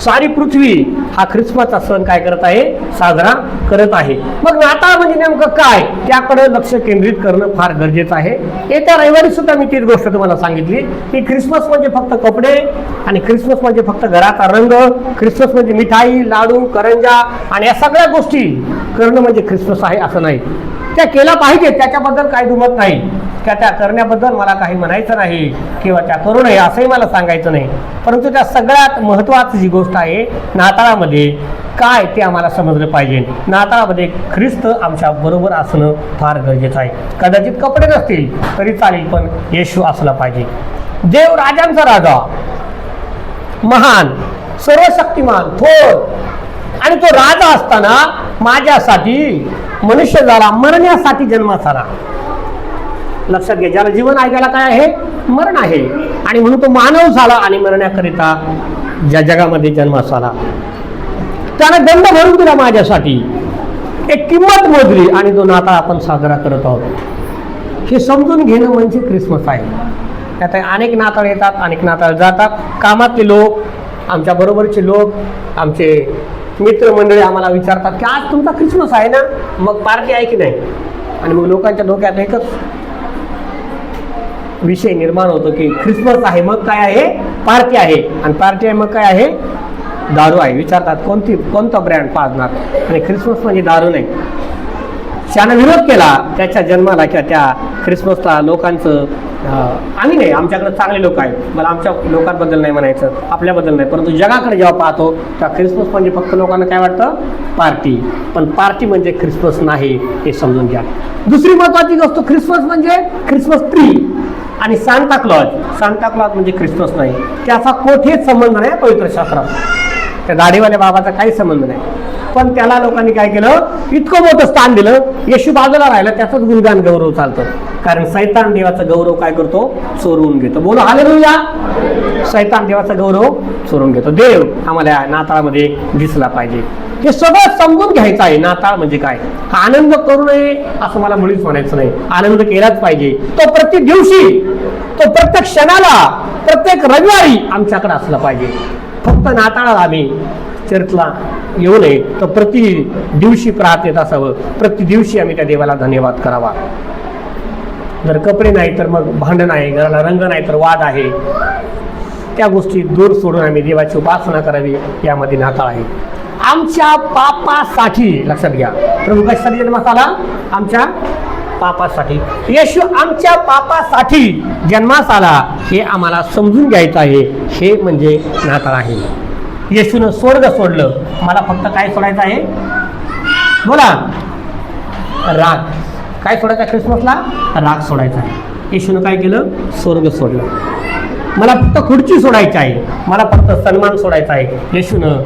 सारी पृथ्वी हा ख्रिसमसचा सण काय करत आहे, साजरा करत आहे. मग नाताळ म्हणजे नेमकं काय, त्याकडे लक्ष केंद्रित करणं फार गरजेचं आहे. येत्या रविवारी सुद्धा मी तीच गोष्ट तुम्हाला सांगितली की ख्रिसमस म्हणजे फक्त कपडे आणि ख्रिसमस म्हणजे फक्त घराचा रंग, ख्रिसमस म्हणजे मिठाई, लाडू, करंजा आणि या सगळ्या गोष्टी करणं म्हणजे ख्रिसमस आहे असं नाही. त्या केल्या पाहिजे, त्याच्याबद्दल काही दुमत नाही, त्या करण्याबद्दल मला काही म्हणायचं नाही किंवा त्या करू नये असंही मला सांगायचं नाही. परंतु त्या सगळ्यात महत्त्वाची जी गोष्ट आहे नाताळामध्ये काय ते आम्हाला समजलं पाहिजे. नाताळामध्ये ख्रिस्त आमच्या बरोबर असणं फार गरजेचं आहे. कदाचित कपडे नसतील तरी चालेल, पण येशू असला पाहिजे. देव राजांचा राजा, महान, सर्वशक्तिमान, थोर, आणि तो राजा असताना माझ्यासाठी मनुष्य झाला, मरण्यासाठी जन्मास आला. लक्षात घ्या, ज्याला जीवन ऐकायला काय आहे, मरण आहे, आणि म्हणून तो मानव झाला आणि मरण्याकरिता ज्या जगामध्ये जन्मास आला. त्यानं दंड भरून दिला माझ्यासाठी, एक किंमत मोजली, आणि तो नाताळ आपण साजरा करत आहोत. हे समजून घेणं म्हणजे ख्रिसमस आहे. त्यात अनेक नाताळ येतात, अनेक नाताळ जातात. कामातले लोक, आमच्या बरोबरचे लोक, आमचे मित्रमंडळी आम्हाला विचारतात की आज तुमचा ख्रिसमस आहे ना, मग पार्टी आहे की नाही. आणि मग लोकांच्या डोक्यात एकच विषय निर्माण होतो की ख्रिसमस आहे मग काय आहे, पार्टी आहे, आणि पार्टी आहे मग काय आहे, दारू आहे. विचारतात कोणता ब्रँड पाजणार, आणि ख्रिसमस म्हणजे दारू नाही. त्यानं विरोध केला त्याच्या जन्माला किंवा त्या ख्रिसमसला. लोकांचं आम्ही नाही, आमच्याकडे चांगले लोक आहेत, मला आमच्या लोकांबद्दल नाही म्हणायचं, आपल्याबद्दल नाही, परंतु जगाकडे जेव्हा पाहतो त्या ख्रिसमस म्हणजे फक्त लोकांना काय वाटतं, पार्टी. पण पार्टी म्हणजे ख्रिसमस नाही, हे समजून घ्या. दुसरी महत्वाची गोष्ट, ख्रिसमस म्हणजे ख्रिसमस ट्री आणि सांता क्लॉज म्हणजे ख्रिसमस नाही. त्याचा कोठेच संबंध नाही पवित्र शास्त्रात. त्या दाढीवाल्या बाबाचा काही संबंध नाही. पण त्याला लोकांनी काय केलं, इतकं मोठं स्थान दिलं, येशू बाजूला राहिला, त्याचाच गुणगान गौरव चालतं. कारण सैतान देवाचा गौरव काय करतो, चोरून घेतो. बोलो हालेलुया. सैतान देवाचा गौरव चोरून घेतो. देव आम्हाला नाताळामध्ये दिसला पाहिजे. हे सगळं समजून घ्यायचं आहे. नाताळ म्हणजे काय, हा आनंद करू नये असं मला मुळीच म्हणायचं नाही. आनंद केलाच पाहिजे. तो प्रत्येक दिवशी, तो प्रत्येक क्षणाला, प्रत्येक रविवारी आमच्याकडे असला पाहिजे. फक्त नाताळाला आम्ही चर्चला येऊ नये, तर प्रति दिवशी प्रार्थनेत असावं. प्रति दिवशी आम्ही त्या देवाला धन्यवाद करावा. जर कपडे नाही तर मग भांडण आहे, घराला रंग नाही तर वाद आहे. त्या गोष्टी दूर सोडून आम्ही देवाची उपासना करावी, यामध्ये नाताळ आहे. आमच्या पापासाठी, लक्षात घ्या, प्रभू कशासाठी जन्मास आला, आमच्या पापासाठी. येशू आमच्या पापासाठी जन्मास आला, हे आम्हाला समजून घ्यायचं आहे. हे म्हणजे नाताळ आहे. येशूनं स्वर्ग सोडलं, मला फक्त काय सोडायचं आहे, बोला, राग. काय सोडायचा ख्रिसमसला, राग सोडायचा आहे. येशूनं काय केलं, स्वर्ग सोडलं. मला फक्त खुर्ची सोडायची आहे, मला फक्त सन्मान सोडायचा आहे. येशूनं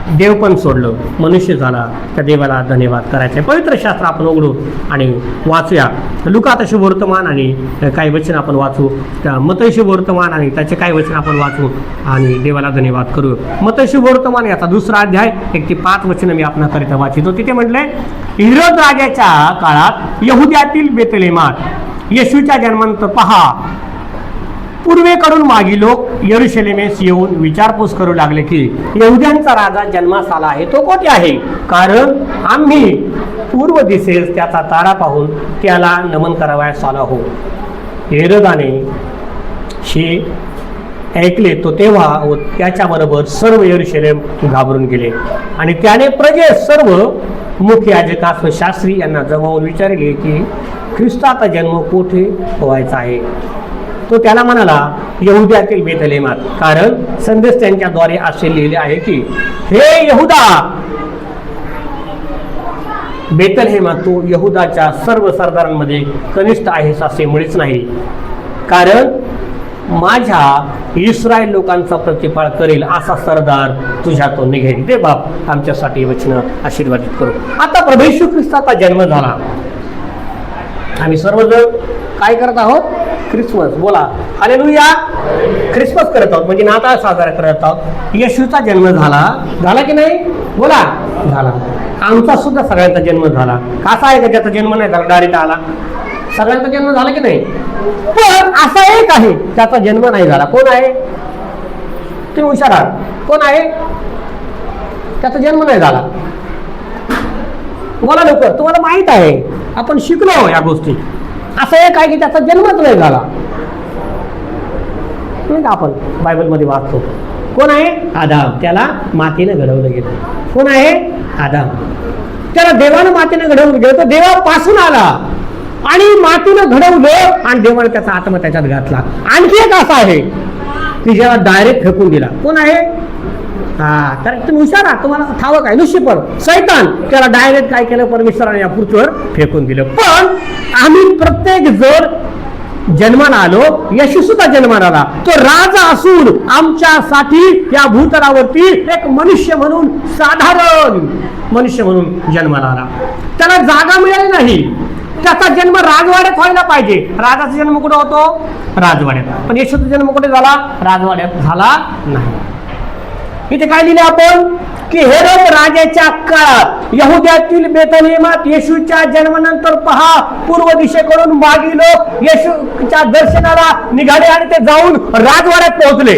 देव पण सोडलं, मनुष्य झाला, त्या देवाला धन्यवाद करायचे. पवित्र शास्त्र आपण उघडू आणि वाचूया. लुका शुभवर्तमान आणि काही वचन आपण वाचू. त्या मत्ती शुभवर्तमान आणि त्याचे काही वचन आपण वाचू आणि देवाला धन्यवाद करू. मत्ती शुभवर्तमान याचा 2रा अध्याय 1 ते 5 वचन मी आपणाकरिता वाचितो. तिथे म्हटले, हेरोद राजाच्या काळात यहुद्यातील बेथलेहेमात येशूच्या जन्मानंतर पहा, पूर्वेकडून मागी लोक यरुशलेमेस येऊन विचारपूस करू लागले की यहुद्यांचा राजा जन्मास आला आहे, तो कोठे आहे, कारण आम्ही पूर्व दिशेस त्याचा तारा पाहून त्याला नमन करावयास आलो आहोत. हेरोदाने हे ऐकले तो तेव्हा व त्याच्याबरोबर सर्व यरुशलेम घाबरून गेले, आणि त्याने प्रजेस सर्व मुख्य याजकास व शास्त्री यांना जमावून विचारले की ख्रिस्ताचा जन्म कोठे व्हायचा आहे. तो त्याला म्हणाला, यहुद्यातील बेथलेहेमात, कारण संदेश त्यांच्याद्वारे असे लिहिले आहे की हे यहुदा, बेथलेहेमात तू यहुदाच्या सर्व सरदारांमध्ये कनिष्ठ आहेस असे मुळीच नाही, कारण माझ्या इस्रायल लोकांचा प्रतिपाळ करेल असा सरदार तुझ्यातून निघेल. ते बाप आमच्यासाठी वचन आशीर्वादित करू. आता प्रभू येशू ख्रिस्ताचा जन्म झाला. आम्ही सर्वजण काय करत आहोत, ख्रिसमस. बोला हालेलुया. ख्रिसमस करत आहोत म्हणजे नाताळ साजरा करत आहोत. येशूचा जन्म झाला की नाही, बोला, झाला. आमचा सुद्धा सगळ्यांचा जन्म झाला. कसा आहे का ज्याचा जन्म नाही झाला, डायरेक्ट आला. सगळ्यांचा जन्म झाला की नाही, पण असा एक आहे त्याचा जन्म नाही झाला. कोण आहे, तुम्ही हुशार आहात. कोण आहे? त्याचा जन्म नाही झाला. बोला लवकर, तुम्हाला माहित आहे, आपण शिकलो या गोष्टी. असं एक आहे की त्याचा जन्मच नाही झाला. आपण बायबलमध्ये वाचतो. कोण आहे? आदाम. त्याला मातीनं घडवलं गेलं. कोण आहे? आदाम. त्याला देवानं मातीनं घडवलं गेलं. तो देवापासून आला आणि मातीनं घडवलं आणि देवानं त्याचा आत्मा त्याच्यात घातला. आणखी एक असा आहे की ज्याला डायरेक्ट फेकून दिला. कोण आहे? तर तुम्ही हुशार आहात, तुम्हाला ठावक आहे. लुसिफर, शैतान, त्याला डायरेक्ट काय केलं? परमेश्वराने या पृथ्वीवर फेकून दिलं. पण आम्ही प्रत्येक जण जन्माला आलो. येशू सुद्धा जन्माला आला. तो राजा असून आमच्यासाठी या भूतलावरती एक मनुष्य म्हणून, साधारण मनुष्य म्हणून जन्माला आला. त्याला जागा मिळाली नाही. त्याचा जन्म राजवाड्यात व्हायला पाहिजे. राजाचा जन्म कुठे होतो? राजवाड्यात. पण येशूचा जन्म कुठे झाला? राजवाड्यात झाला नाही. इथे काय लिहिले आपण की हेरोद राजाच्या काळात यहुद्यातील बेथलेहेमात येशूच्या जन्मानंतर पहा, पूर्व दिशेकडून मागी लोक येशूच्या दर्शनाला निघाले आणि ते जाऊन राजवाड्यात पोहोचले.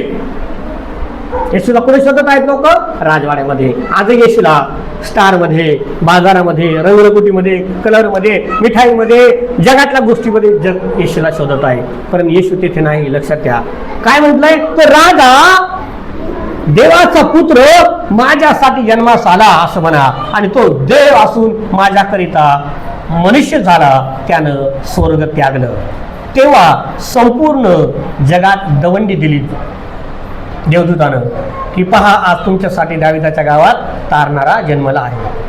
येशूला कुठे शोधत आहेत लोक? राजवाड्यामध्ये. आज येशूला स्टारमध्ये, बाजारामध्ये, रंगरंगोटीमध्ये, कलरमध्ये, मिठाईमध्ये, जगातल्या गोष्टीमध्ये जग येशूला शोधत आहे. पण येशू तिथे नाही. लक्षात घ्या काय म्हटलंय? तो राजा, देवाचा पुत्र माझ्यासाठी जन्मास आला असं म्हणा. आणि तो देव असून माझ्याकरिता मनुष्य झाला. त्यानं स्वर्ग त्यागलं. तेव्हा संपूर्ण जगात दवंडी दिली देवदूतानं की पहा, आज तुमच्यासाठी दाविदाच्या गावात तारणारा जन्मला आहे.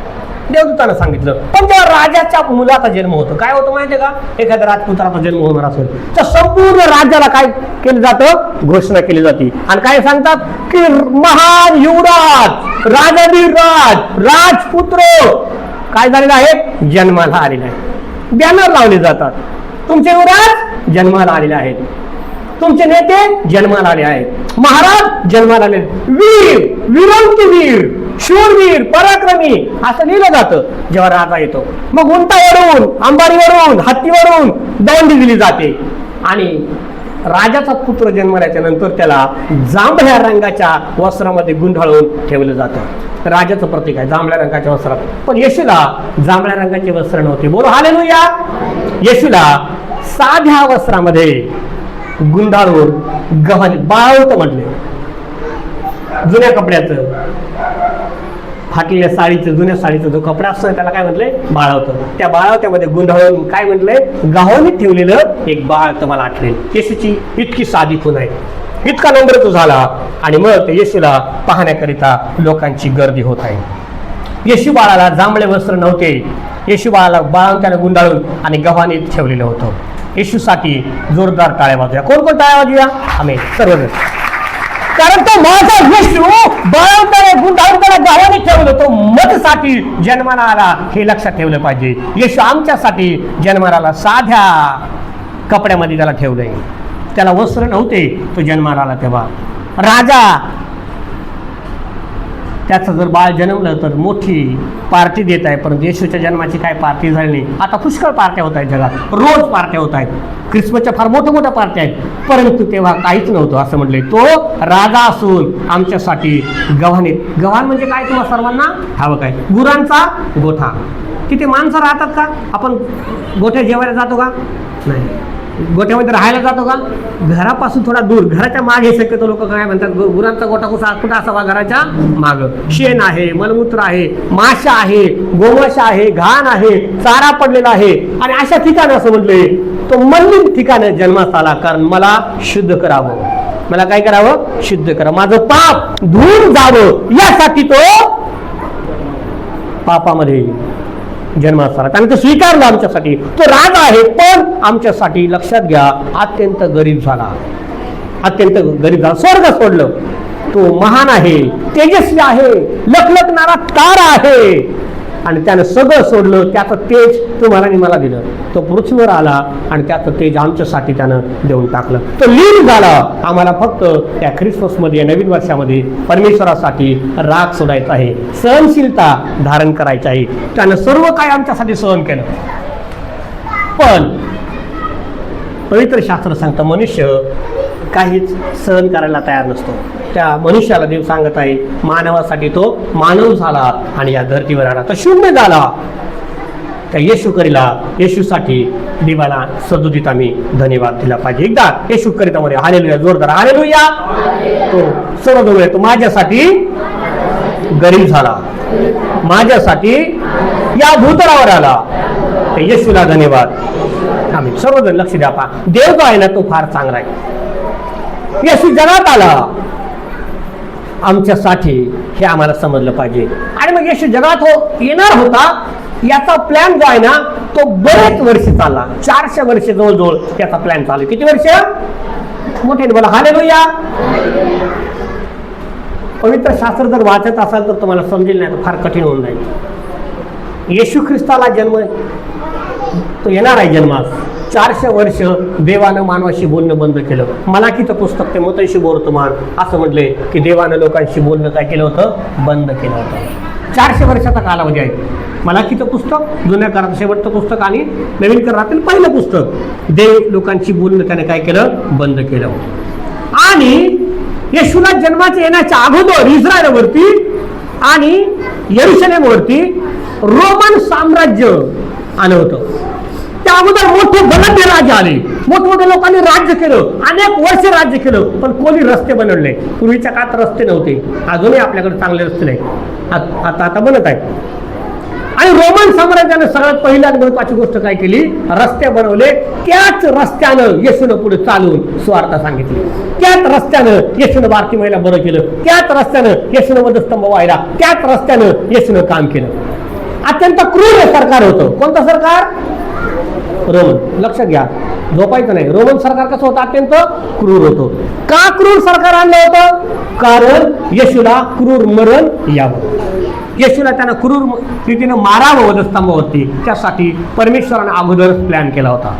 देवदूतानं सांगितलं. पण जेव्हा राजाच्या मुलाचा जन्म होतो, काय होतं माहितीये का? एखाद्या राजपुत्राचा जन्म होणार असेल तर संपूर्ण राज्याला काय केलं जातं? घोषणा केली जाते. आणि काय सांगतात की महान युवराज, राजाधिराज, राजपुत्र काय झालेला आहे? जन्माला आलेला आहे. बॅनर लावले जातात. तुमचे युवराज जन्माला आलेले आहेत. तुमचे नेते जन्माला आले आहेत. महाराज जन्माला आले. वीर, वीर, शूरवीर, पराक्रमी असं लिहिलं जातं जेव्हा राजा येतो. मग उंटावरून, अंबारीवरून, हत्तीवरून दौंडी दिली जाते. आणि राजाचा पुत्र जन्मल्याच्या नंतर त्याला जांभळ्या रंगाच्या वस्त्रामध्ये गुंडाळून ठेवलं जातं. राजाचं प्रतीक आहे जांभळ्या रंगाच्या वस्त्रात. पण येशूला जांभळ्या रंगाचे वस्त्र नव्हते. बोलो हालेलुया. येशूला साध्या वस्त्रामध्ये गुंडाळून गव्हाणे बाळवत म्हटले. जुन्या कपड्याचं, फाटलेल्या साडीचं, जुन्या साडीचं जो कपडा असतो त्याला काय म्हटलंय? बाळवतं. त्या बाळवत्यामध्ये गुंडाळून काय म्हटलंय? गव्हाणीत ठेवलेलं एक बाळ तुम्हाला आठवेल. येशूची इतकी साधी खूण आहे, इतका नम्र तो झाला. आणि मग ते येशूला पाहण्याकरिता लोकांची गर्दी होत आहे. येशू बाळाला जांभळे वस्त्र नव्हते. येशू बाळाला बाळवत्यानं गुंडाळून आणि गव्हाणीत ठेवलेलं होतं. येशूसाठी जोरदार टाळ्या वाजूया. कोण कोण टाळ्या वाजूया? आम्ही सर्वजण. कारण तो माझा येशू बाळवत्याने गुंडाळून त्याला गव्हाणीत ठेवलं. तो मदसाठी जन्माला आला हे लक्षात ठेवलं पाहिजे. येशू आमच्यासाठी जन्माला आला. साध्या कपड्यामध्ये त्याला ठेवलंय. त्याला वस्त्र नव्हते तो जन्माला आला तेव्हा. राजा त्याचं जर बाळ जन्मलं तर मोठी पार्टी देत आहे. परंतु येशूच्या जन्माची काय पार्टी झाली नाही. आता पुष्कळ पार्ट्या होत आहेत जगात, रोज पार्ट्या होत आहेत. ख्रिसमसच्या फार मोठ्या मोठ्या पार्ट्या आहेत. परंतु तेव्हा काहीच नव्हतं. असं म्हटलंय तो राजा असून आमच्यासाठी गव्हाणीत. गव्हाण म्हणजे काय तुम्हाला सर्वांना ठावक आहे? गुरांचा गोठा. तिथे माणसं राहतात का? आपण गोठ्यात जेवायला जातो का? नाही. गोठ्यामध्ये राहायला जातो का? घरापासून थोडा दूर, घराच्या मागे. शक्यतो लोक काय म्हणतात? गुरांचा गोठा कुठं असावा? घराच्या माग. शेण आहे, मलमूत्र आहे, माशा आहे, गोमाशा आहे, घाण आहे, चारा पडलेला आहे. आणि अशा ठिकाणी असं म्हटलंय तो मलिन ठिकाणी जन्मास आला. कारण मला शुद्ध करावं. मला काय करावं? शुद्ध करा. माझं पाप धुवून जावं यासाठी तो पापामध्ये जन्मास आला. त्याने तो स्वीकारला आमच्यासाठी. तो राजा आहे पण आमच्यासाठी, लक्षात घ्या, अत्यंत गरीब झाला. अत्यंत गरीब झाला. स्वर्ग सोडलं. तो महान आहे, तेजस्वी आहे, लखलखणारा तारा आहे. आणि त्यानं सगळं सोडलं. त्याचं तेज तुम्हाला आणि मला दिलं. तो पृथ्वीवर आला आणि त्याचं तेज आमच्यासाठी त्यानं देऊन टाकलं. तो लीन झाला. आम्हाला फक्त त्या ख्रिसमसमध्ये, नवीन वर्षामध्ये परमेश्वरासाठी राग सोडायचा आहे, सहनशीलता धारण करायची आहे. त्यानं सर्व काय आमच्यासाठी सहन केलं. पण पवित्र शास्त्र सांगतं मनुष्य काहीच सहन करायला तयार नसतो. त्या मनुष्याला देव सांगत आहे, मानवासाठी तो मानव झाला आणि या धर्तीवर आला, तो शून्य झाला. त्या येशू करीला, येशूसाठी देवाला सदुदित आम्ही धन्यवाद दिला पाहिजे. एकदा येशू करीता मध्ये हालेलुया, जोरदार हालेलुया. तो सर्वजण तो माझ्यासाठी गरीब झाला, माझ्यासाठी या भूतलावर आला. त्या येशूला धन्यवाद. आम्ही सर्वजण लक्ष द्या. पा देव जो आहे ना तो फार चांगला आहे. येशू जगात आला आमच्यासाठी, हे आम्हाला समजलं पाहिजे. आणि मग येशू जगात येणार होता याचा प्लॅन जो आहे ना तो बरेच वर्ष चालला. 400 वर्ष जवळजवळ त्याचा प्लॅन चालू. किती वर्ष? मोठ्याने बोला हालेलुया. पवित्र शास्त्र जर वाचत असाल तर तुम्हाला समजेल, नाही तर फार कठीण होऊन जाईल. येशू ख्रिस्ताला जन्म, तो येणार आहे जन्मास. 400 वर्ष देवानं मानवाशी बोलणं बंद केलं. मलाकीचं पुस्तक ते मतैशी वर्तमान असं म्हटले की देवानं लोकांशी बोलणं काय केलं होतं? बंद केलं होतं. 400 वर्षाचा कालावधी आहे. मलाकीचं पुस्तक, जुन्या कराराचं शेवटचं पुस्तक आणि नवीन करारातील पहिलं पुस्तक. देव लोकांशी बोलणं त्याने काय केलं? बंद केलं. आणि येशूला जन्माच्या येण्याच्या अगोदर इस्रायलवरती आणि यरुशलेमवरती रोमन साम्राज्य आलं होतं. त्या अगोदर मोठे बलाढ्य राजे आले, मोठमोठ्या लोकांनी राज्य केलं, अनेक वर्ष राज्य केलं, पण कोणी रस्ते बनवले. पूर्वीच्या काळात रस्ते नव्हते, अजूनही आपल्याकडे चांगले रस्ते नाही, आता बनत आहे. आणि रोमन साम्राज्याने सगळ्यात पहिल्या महत्वाची गोष्ट काय केली? रस्ते बनवले. त्याच रस्त्यानं येशूनं पुढे चालून सुवार्ता सांगितली. त्याच रस्त्यानं येशूनं बारकी महिला बरं केलं. त्याच रस्त्यानं येशूनं वधस्तंभ वाहिला. त्याच रस्त्यानं येशूनं काम केलं. अत्यंत क्रूर सरकार होतं. कोणतं सरकार? रोमन. लक्षात घ्या, झोपायचं नाही. रोमन सरकार कसं होतं? अत्यंत क्रूर होतं. का क्रूर सरकार आणलं होतं? कारण येशूला क्रूर मरण यावं. येशूला त्यानं क्रूर रीतीनं मारावं वधस्तंभावरती. त्यासाठी परमेश्वरानं अगोदर प्लॅन केला होता.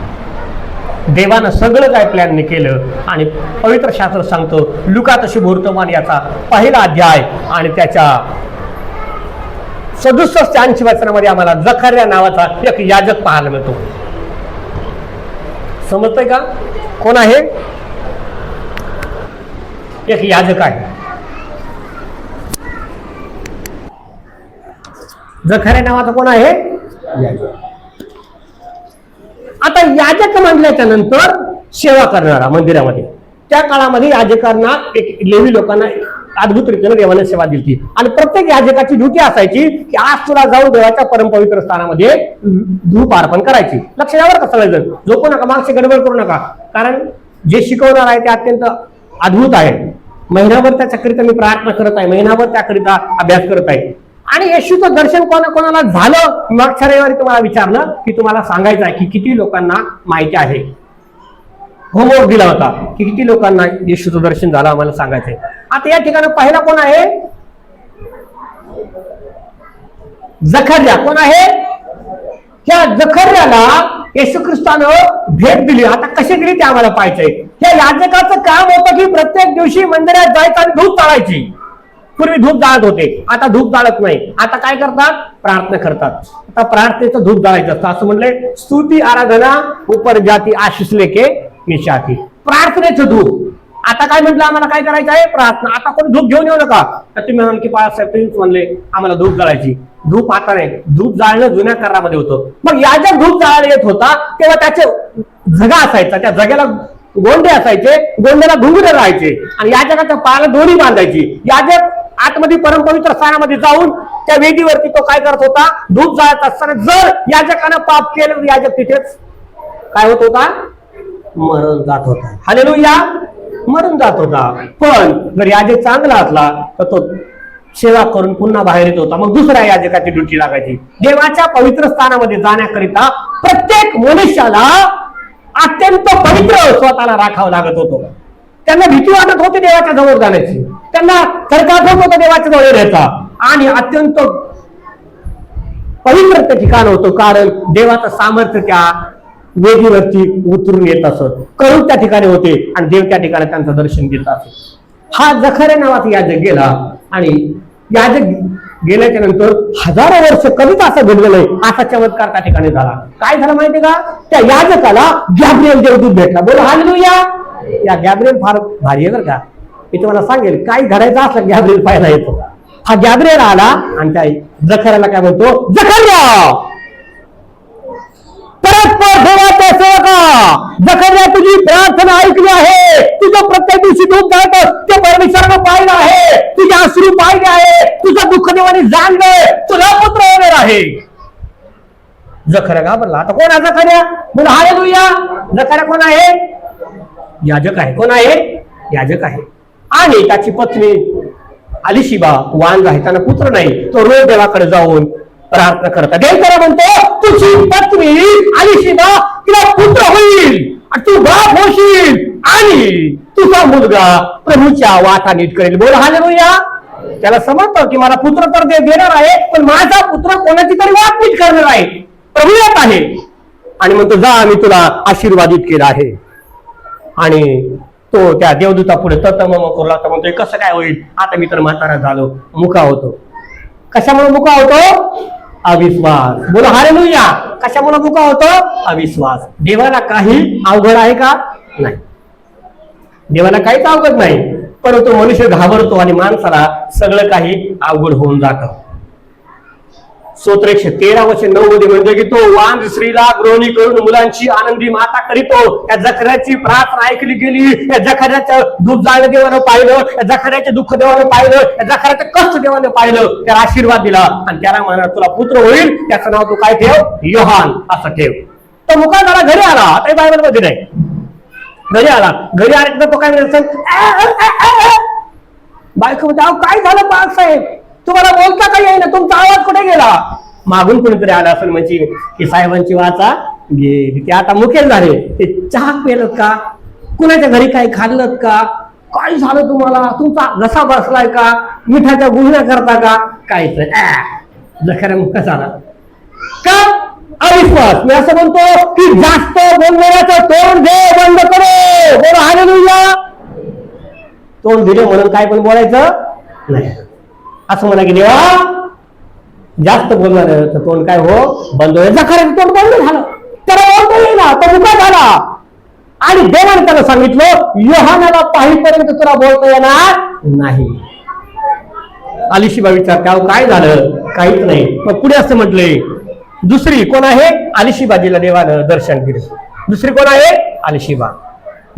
देवानं सगळं काय प्लॅनने केलं. आणि पवित्र शास्त्र सांगतो, लुका तशी वर्तमान याचा पहिला अध्याय आणि त्याच्या 67 ते 80 वचनामध्ये आम्हाला जखर्या नावाचा एक याजक पाहायला मिळतो. समजतंय का? कोण आहे? एक याजक आहे. जखर्या नावाचा कोण आहे? याजक. आता याजक म्हटल्याच्या नंतर सेवा करणारा मंदिरामध्ये. त्या काळामध्ये याजकांना एक लेवी लोकांना अद्भुत रीतीने देवाने सेवा दिली. आणि प्रत्येक याजकाची ड्युटी असायची की आज तुला जाऊन देवाच्या परमपवित्र स्थानामध्ये धूप अर्पण करायची. लक्ष द्यावर का सगळेजण? झोपू नका, मागची गडबड करू नका, कारण जे शिकवणार आहे ते अत्यंत अद्भुत आहे. महिनाभर त्याच्याकरिता मी प्रार्थना करत आहे, महिनाभर त्याकरिता अभ्यास करत आहे. आणि येशूचं दर्शन कोणाकोणाला झालं? मागच्या रविवारी तुम्हाला विचारलं की तुम्हाला सांगायचं आहे की किती लोकांना माहिती आहे. होमवर्क दिला होता की किती लोकांना येशूचं दर्शन झालं आम्हाला सांगायचंय. आता या ठिकाणी पहिला कोण आहे? जखर्या. कोण आहे? त्या जखर्याला येशू ख्रिस्तानं भेट दिली. आता कशी दिली ते आम्हाला पाहायचंय. या याजकाचं काम होतं की प्रत्येक दिवशी मंदिरात जायचं आणि धूप चालायची. पूर्वी धूप जाळत होते, आता धूप जाळत नाही. आता काय करतात? प्रार्थना करतात. आता प्रार्थनेचं धूप जाळायचं असतं. असं म्हणले, स्तुती आराधना उपर जाती आशीष लेके निशाती. प्रार्थनेचं धूप. आता काय म्हटलं? आम्हाला काय करायचं आहे? प्रार्थना. आता कोणी धूप घेऊन येऊ नका. तर तुम्ही म्हणाल की बाळासाहेब तुम्हीच म्हणले आम्हाला धूप जाळायची. धूप आता नाही, धूप जाळणं जुन्या करारामध्ये होतं. मग याजक धूप जाळायला येत होता तेव्हा त्याचे झगा असायचा, त्या झग्याला गोंडे असायचे, गोंड्याला घुंगरे राहायचे आणि याजकाच्या पायाला दोरी बांधायची. याजक आतमध्ये परमपवित्र स्थानामध्ये जाऊन त्या वेदीवरती तो काय करत होता? धूप जाळत असताना जर याजकानं पाप केलं, याजक तिथेच काय होत होता? मरण जात होता. हालेलुया, मरण जात होता. पण जर याजक चांगला असला तर तो सेवा करून पुन्हा बाहेर येत होता. मग दुसऱ्या याजकाची ड्युटी लागायची. देवाच्या पवित्र स्थानामध्ये जाण्याकरिता प्रत्येक मनुष्याला अत्यंत पवित्र स्वतःला राखावं लागत होतं. त्यांना भीती वाटत होती देवाच्या जवळ जाण्याची, त्यांना थरकाप होत होता देवाच्या जवळ येण्याचा. आणि अत्यंत पवित्र ते ठिकाण होतं, कारण देवाचं सामर्थ्य त्या वेदीवरती उतरून येत असत. करून त्या ठिकाणी होते आणि देव त्या ठिकाणी त्यांचं दर्शन घेत असत. हा जखर्या नावाचा याजक गेला आणि याजक गेल्याच्या नंतर हजारो वर्ष कधीच असं घडलं नाही असा चमत्कार त्या ठिकाणी झाला. काय झालं माहितीये का? त्या याजकाला गॅब्रिएल देवदूत भेटला. बोला हालेलुया. या गॅब्रिएल फार भारी आहे बरं का. मी तुम्हाला सांगेल काय घडायचं असलं गॅब्रिएल पाहायला येतो. हा गॅब्रिएल आला आणि त्या जखऱ्याला काय म्हणतो, जखर्या परस्पर देवाच्या सेवका, जखर्या तुझी प्रार्थना ऐकली आहे, तुझं प्रत्येक दिवशी दूध जातं ते परमेश्वरानं पाहिलं आहे, तुझे अश्रू पाहिले आहे, तुझं दुःख देवाने जाणलंय, तुला पुत्र होणार आहे. जखर्या घाबरला. आता कोण आहे जखर्या? बोला हालेलुया. जखर्या कोण आहे? याजक आहे. कोण आहे? याजक आहे. आणि त्याची पत्नी अलिशिबा वांग आहे, त्यांना पुत्र नाही. तो रोज देवाकडे जाऊन प्रार्थना करता. देव त्याला म्हणतो तुझी पत्नी अलिशिबा तिला पुत्र होईल, तू बाप होशील आणि तुझा मुलगा प्रभूच्या वाटा नीट करेल. बोल हालेलुया. त्याला समजतं की मला पुत्र तर देणार आहे, पण माझा पुत्र कोणाची तरी वाट नीट करणार आहे, प्रभू येत आहे. आणि म्हणतो जा, मी तुला आशीर्वादित केला आहे. आणि तो त्या देवदूता पुढे ततम करू लागला. म्हणतो कसं काय होईल, आता मी तर म्हातारा झालो, मुका होतो. कशामुळे मुका होतो? अविश्वास. बोला हालेलुया. कशामुळे मुका होतो? अविश्वास. देवाला काही अवघड आहे का? नाही, देवाला काहीच अवघड नाही, परंतु मनुष्य घाबरतो आणि माणसाला सगळं काही अवघड होऊन जातं. स्तोत्र 113 वर्ष 9 मध्ये म्हणजे की तो वांग स्त्रीला गृहिणी करून मुलांची आनंदी माता करीतो. या जखऱ्याची प्रार्थना ऐकली गेली, या जखऱ्याचं दूध जाणं देवानं पाहिलं, या जखऱ्याचे दुःख देवानं पाहिलं, या जखऱ्याचं कष्ट देवानं पाहिलं, त्याला आशीर्वाद दिला आणि त्याला म्हणा तुला पुत्र होईल, त्याचं नाव तू काय ठेव? योहान असं ठेव. तो मुका झाला, घरी आला. आता बायबल मध्ये नाही. घरी आला, घरी आल्यानंतर तो काय म्हणायचं, बायको म्हणते काय झालं बाळासाहेब, तुम्हाला बोलता का येईना, तुमचा आवाज कुठे गेला? मागून कोणीतरी आला असेल म्हणजे की साहेबांची वाचा गेली, ते आता मुकेल झाले. ते चहा पेलत का, कुणाच्या घरी काही खाल्लत का, काय झालं तुम्हाला, तुमचा घसा बसलाय का, मिठाच्या गुळण्या करता का, काहीच जखऱ्या मुका झाला का? अविश्वास. मी असं म्हणतो की जास्त बोलण्याचं तोंड दे, बंद करो. बोला हालेलुया. तोंड दिले म्हणून काय पण बोलायचं नाही. असं म्हणा की देवा जास्त बोलणार तर तोंड काय हो बंद होईल. जखऱ्याचं तोंड बंद झालं, त्याला बोलता येईना, तो मुका झाला. आणि देवाने त्याला सांगितलं योहानाला पाहीपर्यंत तुला बोलता येणार नाही. अलिशिबा विचारते काय झालं? काहीच नाही. मग पुढे असं म्हटले दुसरी कोण आहे? अलिशिबाजीला देवानं दर्शन दिलं. दुसरी कोण आहे? अलिशिबा.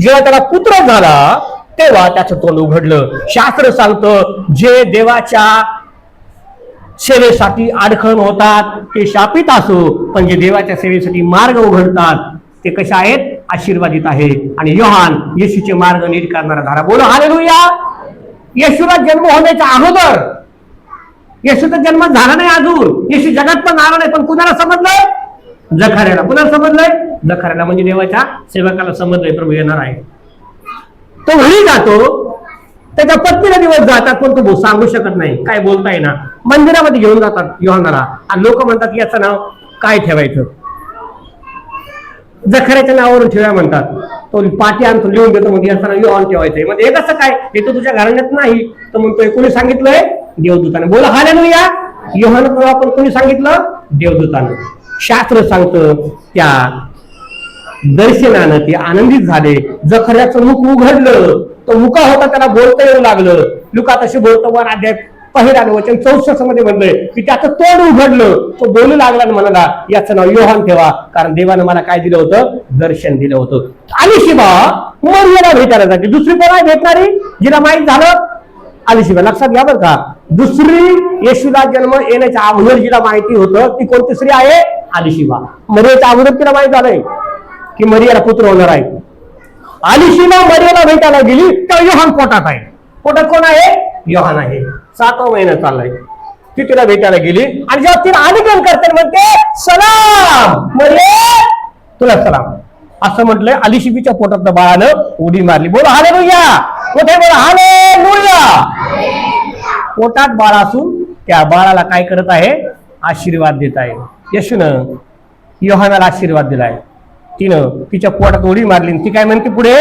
जेव्हा त्याला पुत्र झाला तेव्हा त्याचं तोंड उघडलं. शास्त्र सांगतं जे देवाच्या सेवेसाठी अडखण होतात ते शापित असो, पण जे देवाच्या सेवेसाठी मार्ग उघडतात ते कशा आहेत? आशीर्वादित आहे. आणि योहान येशूचे मार्ग नीट करणारा झाला. बोलो हालेलुया. येशूला जन्म होण्याच्या अगोदर, येशूचा जन्म झाला नाही अजून, येशू जगात पण आला नाही, पण कुणाला समजलंय? जखऱ्याला. कुणाला समजलंय? जखऱ्याला. म्हणजे देवाच्या सेवकाला समजलंय प्रभू येणार आहे. तो घरी जातो, त्याच्या पत्नीला दिवस जातात, पण तो सांगू शकत नाही, काय बोलता येईना. मंदिरामध्ये घेऊन जातात योहानाला आणि लोक म्हणतात याचं नाव काय ठेवायचं? जखऱ्याच्या नावावरून ठेवा म्हणतात. तो पाठी आणतो, लिहून देतो, म्हणजे याचं नाव योहान ठेवायचंय. म्हणजे हे कसं काय? हे तर तुझ्या घराण्यात नाही. तर म्हणतोय कोणी सांगितलंय? देवदूताने. बोला हालेलुया. योहानाचं नाव पण कोणी सांगितलं? देवदूताने. शास्त्र सांगतं त्या दर्शनानं ते आनंदित झाले. जखऱ्याचं मुख उघडलं, तो मुका होता, त्याला बोलता येऊ लागलं. लुका तशी बोलतो वर अध्याय 1 वचन 64 मध्ये म्हणलंय की त्याचं तोंड उघडलं, तो बोलू लागला आणि म्हणाला याचं नाव योहान ठेवा, कारण देवानं मला काय दिलं होतं? दर्शन दिलं होतं. अलिशिबा मरियेला भेटायला जाते. दुसरी कोण आहे भेटणारी जिला माहित झालं? अलिशिबा. लक्षात घ्या बरं का, दुसरी येशूला जन्म येण्याच्या अगोदर जिला माहिती होतं ती कोणती स्त्री आहे? अलिशिबा. मरियेच्या अगोदर तिला माहित झालंय की मरियाला पुत्र होणार आहे. अलिशिबा मरियाला भेटायला गेली तर योहान पोटात आहे. पोटात कोण आहे? योहान आहे. 7वा महिना चाललाय. ती तिला भेटायला गेली आणि जेव्हा तिला आलिंगन करते म्हणते सलाम मरिये, तुला सलाम असं म्हटलंय. अलिशिबीच्या पोटात बाळानं उडी मारली. बोला हालेलुया. कुठे? बोला हालेलुया. पोटात बाळ असून त्या बाळाला काय करत आहे? आशीर्वाद देत आहे. येशूनं योहानाला आशीर्वाद दिलाय. तिनं तिच्या पोटात उडी मारली. ती काय म्हणते पुढे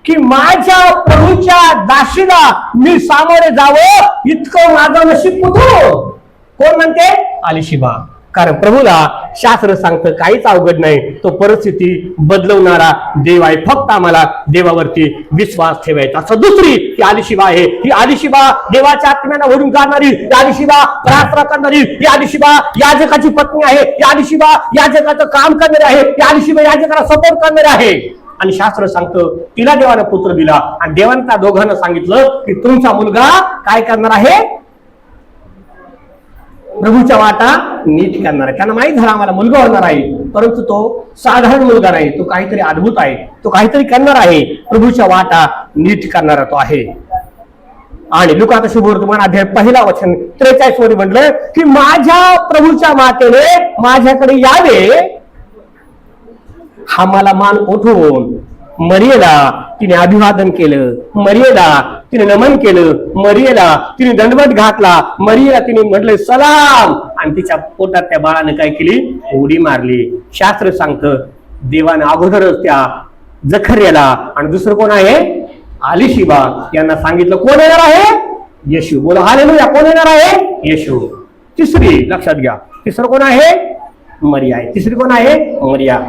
की माझ्या प्रभूच्या दाशीला मी सामोरे जावं इतकं माझं नशीब कुठं? कोण म्हणते? अलिशिबा. कारण प्रभूला शास्त्र सांगतं काहीच अवघड नाही, तो परिस्थिती बदलवणारा देव आहे. फक्त आम्हाला देवावरती विश्वास ठेवायचा. असं दुसरी ही आलिशिबा आहे. ही आलिशिबा देवाच्या आत्म्याला ओढून काढणारी, ही आलिशिबा प्रार्थना करणारी, ही आलिशिबा याजकाची पत्नी आहे, ही आलिशिबा याजकाचं काम करणारी आहे, ही आलिशिबा याजकाला सपोर्ट करणारी आहे. आणि शास्त्र सांगतं तिला देवानं पुत्र दिला आणि देवानं त्या दोघांना सांगितलं की तुमचा मुलगा काय करणार आहे, प्रभूच्या वाटा नीट करणार आहे. त्यांना माहित झाला आम्हाला मुलगा होणार आहे, परंतु तो साधारण मुलगा नाही, तो काहीतरी अद्भुत आहे, तो काहीतरी करणार आहे, प्रभूच्या वाटा नीट करणारा तो आहे. आणि लुका शुभवर्तमान अध्याय 1 वचन 43 मध्ये म्हटलं की माझ्या प्रभूच्या मातेने माझ्याकडे यावे, हा मला मान उठवून मरियेला तिने अभिवादन केलं, मरियेला तिने नमन केलं, मरियेला तिने दंडवत घातला, मरियेला तिने म्हटलं सलाम, आणि तिच्या पोटात त्या बाळाने काय केली, उडी मारली. शास्त्र सांगतं देवाने अगोदरच त्या जखर्याला आणि दुसरं कोण आहे आलिशिबा यांना सांगितलं कोण येणार आहे, येशू. बोला हालेलुया. कोण येणार आहे, येशू. तिसरी लक्षात घ्या, तिसरं कोण आहे, मरिया आहे. तिसरी कोण आहे, मरिया.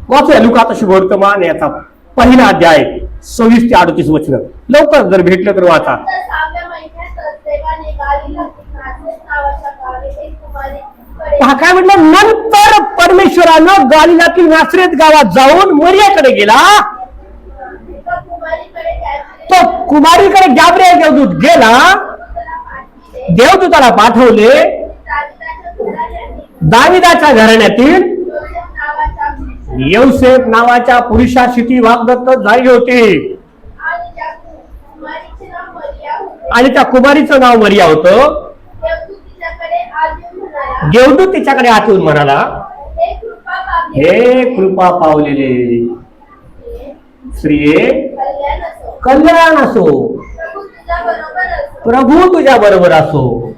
वाचूया लुका शुभवर्तमान याचा 1 अध्याय 26 ते 38 वचन. लवकर जर भेटलं तर वाचा. काय म्हटलं, नंतर परमेश्वरानं गालिलातील नासरेत गावात जाऊन मरियाकडे गेला. तो कुमारीकडे गॅब्रिएल देवदूत गेला, देवदूताला पाठवले. दाविदाच्या घराण्यातील योसेफ नावाच्या पुरुषाशी ती वाग्दत्त झाली होती आणि त्या कुमारीचं नाव मरिया होतं. देवदूत तिच्याकडे आत येऊन म्हणाला, हे कृपा पावलेले स्त्रिये कल्याण असो, प्रभू तुझ्या बरोबर असो.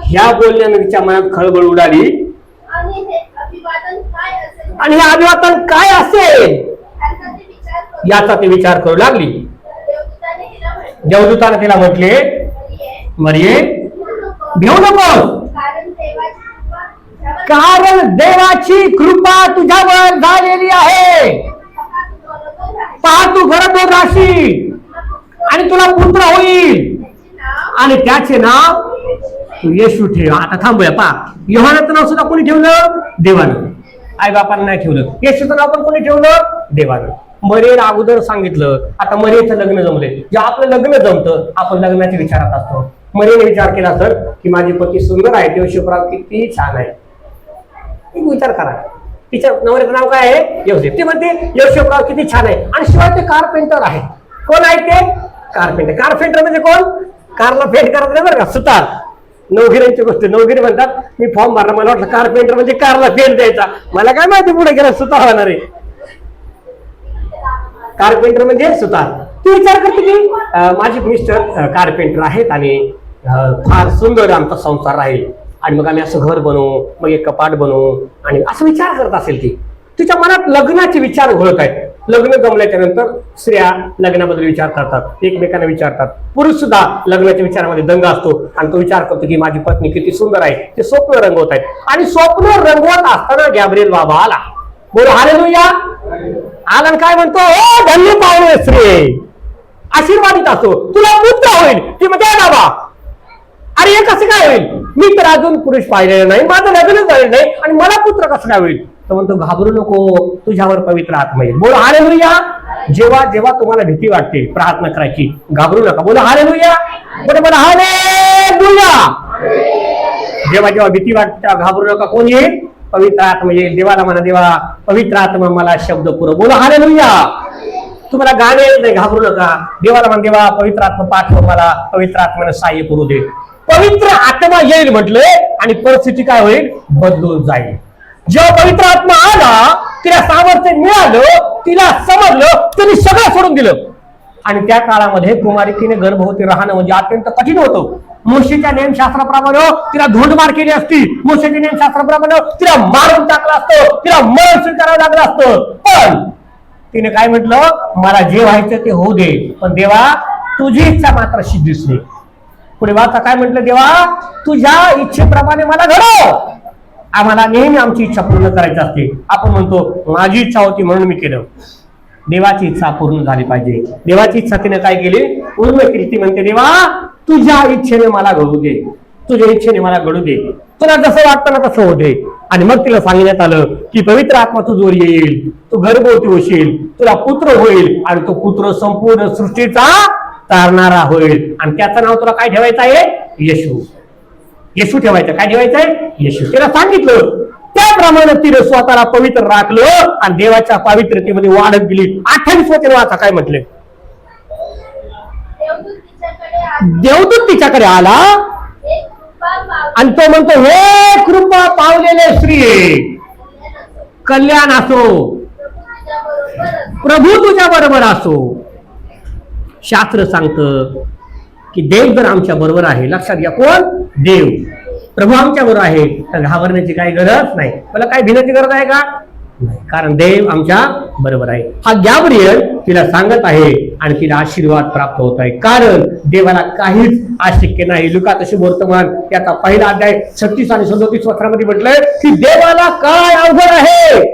ह्या बोलण्याने तिच्या मनात खळबळ उडाली आणि हे अभिवादन काय असेल याचा ती विचार करू लागली. देवदूताने तिला म्हटले, मरिये घेऊ नको, कारण देवाची कृपा तुझ्यावर झालेली आहे. पहा तू गरोदर राशील आणि तुला पुत्र होईल आणि त्याचे नाव तू येशू ठेव. आता थांबूया. पहा, योहानाचं नाव सुद्धा कोणी ठेवलं, देवानं. आई बापांना नाही ठेवलं. येशूचं नाव पण कोणी ठेवलं, देवानं. मरियेला अगोदर सांगितलं. आता मरियेचं लग्न जमले, जे आपलं लग्न जमतं आपण लग्नाच्या विचारात असतो. मरियेने विचार केला तर की माझे पती सुंदर आहे, योसेफराव किती छान आहे. विचार करा, तिच्या नवऱ्याचं नाव काय आहे, योसेफ. ते म्हणते योसेफराव किती छान आहे आणि शिवाय ते कारपेंटर आहे. कोण आहे ते, कारपेंटर. कारपेंटर म्हणजे कोण, कारला फेट करत नाही बरं का, सुतार. नवगिऱ्यांची गोष्ट, नवगिरी म्हणतात मी फॉर्म भरला, मला वाटलं कारपेंटर म्हणजे कारला फेट द्यायचा. मला काय माहिती पुढे गेला सुतार होणार आहे. कारपेंटर म्हणजे सुतार. तू विचार करते की माझे मिस्टर कारपेंटर आहेत आणि फार सुंदर आमचा संसार आहे आणि मग आम्ही असं घर बनवू, मग एक कपाट बनवू, आणि असं विचार करत असेल ती. तिच्या मनात लग्नाचे विचार घोळत आहेत. लग्न जमल्याच्या नंतर स्त्रिया लग्नाबद्दल विचार करतात, एकमेकांना विचारतात. पुरुष सुद्धा लग्नाच्या विचारामध्ये दंग असतो आणि तो विचार करतो की माझी पत्नी किती सुंदर आहे. ते स्वप्न रंगवत आहेत आणि स्वप्न रंगवत असताना गॅब्रिएल बाबा आला. बोल हालेलुया. आला काय म्हणतो, ओ धन्य पावणे स्त्री, आशीर्वादित असो, तुला पुत्र होईल. ती म्हणते बाबा अरे हे कसं काय होईल, मी तर अजून पुरुष पाहिलेलं नाही, माझं लग्न झालेलं नाही आणि मला पुत्र कसं काय होईल. तर म्हणतो घाबरू नको, तुझ्यावर पवित्र आत्मा येईल. बोल हालेलुया. जेव्हा जेव्हा तुम्हाला भीती वाटते प्रार्थना करायची, घाबरू नका. बोला हालेलुया. बोला बोला हालेलुया. जेव्हा जेव्हा भीती वाटते घाबरू नका. कोण येईल, पवित्र आत्मा येईल. देवाला म्हणा, देवा पवित्र आत्मा मला शब्द पुरव. बोला हालेलुया. तुम्हाला गाणे येत नाही, घाबरू नका. देवाला म्हणा, देवा पवित्र आत्मा पाठव, मला पवित्र आत्म्यानं सहाय्य करू दे. पवित्र आत्मा येईल म्हटलंय आणि परिस्थिती काय होईल, बदलून जाईल. जेव्हा पवित्र आत्मा आला, तिला सामर्थ्य मिळालं, तिला समजलं, तिने सगळं सोडून दिलं. आणि त्या काळामध्ये कुमारिकीने गर्भवती राहणं म्हणजे अत्यंत कठीण होतं. मोशेच्या नियमशास्त्राप्रमाणे तिला धोंडमार केली असती, मोशेच्या नियमशास्त्राप्रमाणे तिला मारून टाकलं असतं, तिला मरण स्वीकारावं लागलं असतं. पण तिने काय म्हटलं, मला जे व्हायचं ते होऊ दे, पण देवा तुझी इच्छा मात्र सिद्धीच नाही. पुढे वाचा काय म्हटलं, देवा तुझ्या इच्छेप्रमाणे मला घडव. आम्हाला नेहमी आमची इच्छा पूर्ण करायची असते. आपण म्हणतो माझी इच्छा होती म्हणून मी केलं. देवाची इच्छा पूर्ण झाली पाहिजे. देवाची इच्छा तिने काय केली, पूर्ण केली. ती म्हणते देवा तुझ्या इच्छेने मला घडू दे, तुझ्या इच्छेने मला घडू दे, तुला जसं वाटतं ना तसं होते. आणि मग तिला सांगण्यात आलं की पवित्र आत्मा तुझ्यावर येईल, तू गर्भवती होशील, तुला पुत्र होईल आणि तो पुत्र संपूर्ण सृष्टीचा तारणारा होईल. आणि त्याचं नाव तुला काय ठेवायचं आहे, येशू. येशू ठेवायचं. काय ठेवायचं आहे, येशू. तिला सांगितलं. त्याप्रमाणे तिने स्वतःला पवित्र राखलं आणि देवाच्या पवित्रतेमध्ये वाढत गेली. 28 वचन वाचा काय म्हटले, देवदूत तिच्याकडे आला आणि तो म्हणतो हे कृपा पावलेले स्त्री कल्याण असो, प्रभू तुझ्या बरोबर असो. शास्त्र सांगतं की देव जर आमच्या बरोबर आहे, लक्षात घ्या कोण, देव, प्रभू आमच्या बरोबर आहे, तर घाबरण्याची काही गरज नाही. मला काय भिण्याची गरज आहे का, नाही, कारण देव आमच्या बरोबर आहे. हा गॅब्रिएल तिला सांगत आहे आणि तिला आशीर्वाद प्राप्त होत आहे, कारण देवाला काहीच अशक्य नाही. लुका तशी वर्तमान त्याचा पहिला अध्याय 36 आणि 37 वचनामध्ये म्हटलंय की देवाला काय अवघड आहे,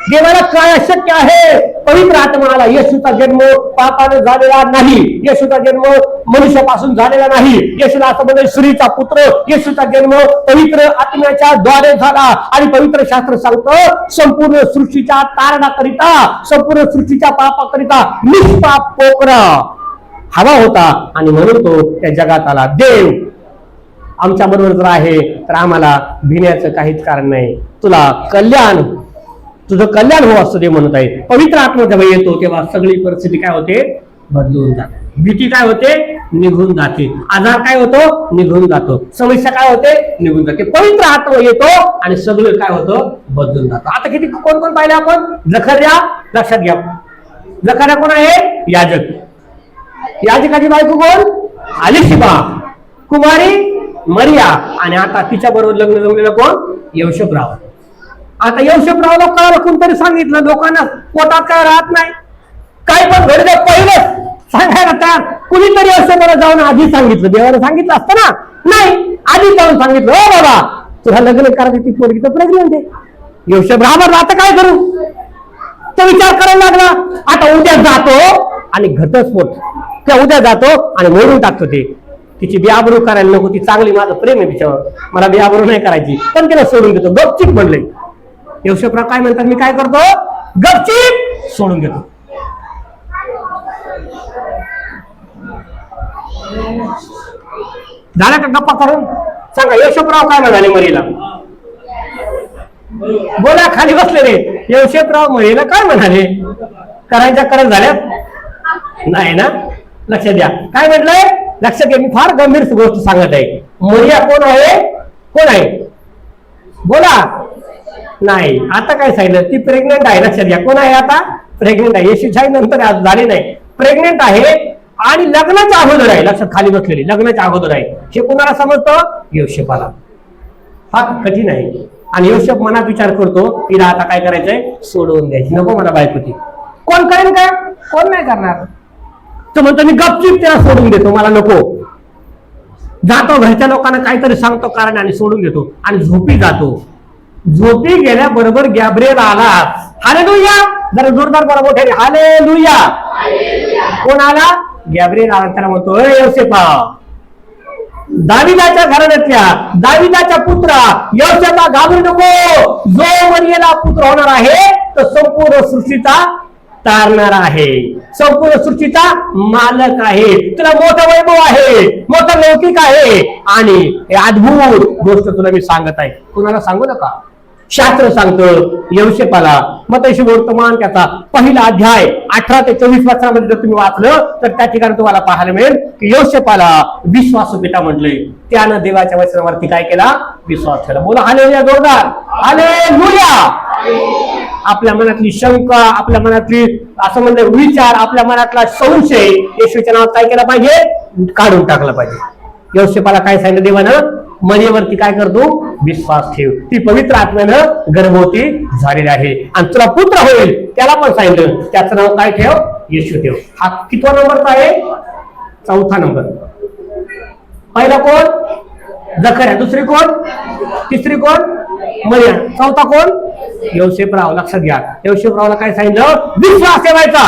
देवाला काय अशक्य आहे. पवित्र आत्म्याला येशूचा जन्म पापाने झालेला नाही, येशूचा जन्म मनुष्यापासून झालेला नाही. येशूला असं म्हणजे स्त्रीचा पुत्र, येशूचा जन्म पवित्र आत्म्याच्या द्वारे झाला. आणि पवित्र शास्त्र सांगतं संपूर्ण सृष्टीच्या तारणाकरिता, संपूर्ण सृष्टीच्या पापाकरिता निष्पाप पोकरा हवा होता आणि म्हणून तो त्या जगात आला. देव आमच्या बरोबर जर आहे तर आम्हाला भिण्याचं काहीच कारण नाही. तुला कल्याण, तुझं कल्याण हो असं ते म्हणत आहे. पवित्र आत्मा जेव्हा येतो तेव्हा सगळी परिस्थिती काय होते, बदलून जाते. भीती काय होते, निघून जाते. आजार काय होतो, निघून जातो. समस्या काय होते, निघून जाते. पवित्र आत्मा येतो आणि सगळं काय होतं, बदलून जातं. आता किती कोण कोण पाहिले आपण, जकर्या, लक्षात घ्या. जकर्या कोण आहे, याजक. याजकाची बायको कोण, एलिशबा, कुमारी मरिया. आणि आता तिच्या बरोबर लग्न जमलेलं कोण, योसेफराव. आता योसेफरावला कळालं, कोणतरी सांगितलं, लोकांना पोटात काय राहत नाही, काय पण घडलं पहिलं सांगायला तयार. कुणीतरी योसेफरावला जाऊन आधी सांगितलं, देवाला सांगितलं असतं ना, नाही, आधी जाऊन सांगितलं, हो बाबा तुला लग्न करायची ती पोरगी तर प्रेग्नंट आहे. योसेफराव आता काय करू, तो विचार करायला लागला. आता उद्या जातो आणि घटस्फोट, त्या उद्या जातो आणि मोडून टाकतो. ते तिची बियाबरू करायला नको, ती चांगली, माझं प्रेम आहे तिच्यावर, मला बियाबरू नाही करायची, पण तिला सोडून देतो. गपचिप म्हणले. योसेफराव काय म्हणतात, मी काय करतो, गपचिप सोडून घेतो. झाला का गप्पा करून, सांगा योसेफराव काय म्हणाले मरीला, बोला, खाली बसलेले. योसेफराव मरीला काय म्हणाले, करायच्या करत झाल्यात नाही ना, लक्षात द्या. काय म्हटलंय, लक्षात घ्या, मी फार गंभीर गोष्ट सांगत आहे. मरिया कोण आहे, कोण आहे, बोला, नाही. आता काय सांगितलं, ती प्रेग्नेंट आहे. लक्षात घ्या, कोण आहे, आता प्रेग्नेंट आहे. येशूच्या नंतर झाले नाही, प्रेग्नेंट आहे आणि लग्नाच्या अगोदर आहे. लक्षात, खाली बसलेली लग्नाच्या अगोदर आहे. हे कोणाला समजतं, योसेफाला. हा कठीण आहे. आणि योसेफ मनात विचार करतो, तिला आता काय करायचंय, सोडवून द्यायची, नको मला बायको ती. कोण करेल काय, कोण नाही करणार. तो म्हणतो मी गपचीप त्याला सोडून देतो, मला नको. जातो घरच्या लोकांना काहीतरी सांगतो कारण आणि सोडून देतो आणि झोपी जातो. झोपी गेल्याबरोबर गॅब्रिएल आला. हालेलुया, जरा जोरदार बोला मोठ्याने, हालेलुया. कोण आला, गॅब्रिएल आला. त्याला म्हणतो, योसेफा, दाविदाच्या घराण्यातल्या, दाविदाच्या पुत्रा योसेफा, घाबरू नको. जो मरियेला पुत्र होणार आहे तो संपूर्ण सृष्टीचा तारणार आहे, संपूर्ण सृष्टीचा मालक आहे. तुला मोठं वैभव आहे, मोठं लौकिक आहे आणि हे अद्भुत गोष्ट तुला मी सांगत आहे. कुणाला सांगू नका. शास्त्र सांगतं योसेफाला. मत्ती वर्तमान त्याचा पहिला अध्याय 18 ते 24 वचनामध्ये जर तुम्ही वाचलं तर त्या ठिकाणी तुम्हाला पाहायला मिळेल की योसेफाला विश्वासू पिता म्हटलंय. त्यानं देवाच्या वचनावरती काय केला, विश्वास केला. बोला हालेलुया, जोरदार हालेलुया. आपल्या मनातली शंका, आपल्या मनातली असं म्हणलं विचार, आपल्या मनातला संशय येशूच्या नावात काय केला पाहिजे, काढून टाकला पाहिजे. योसेफाला काय सांगितलं देवानं, मरियेवरती काय करतो, विश्वास ठेव, ती पवित्र आत्म्यानं गर्भवती झालेली आहे आणि तुला पुत्र होईल. त्याला पण सांगितलं, त्याचं नाव काय ठेव, येशू ठेव. हा कितवा नंबरचा आहे, 4था नंबर. पहिला कोण? जकर्या. दुसरी कोण? तिसरी कोण? मरिया. चौथा कोण? योसेफराव. लक्षात घ्या, योसेफरावला काय सांगितलं? विश्वास ठेवायचा.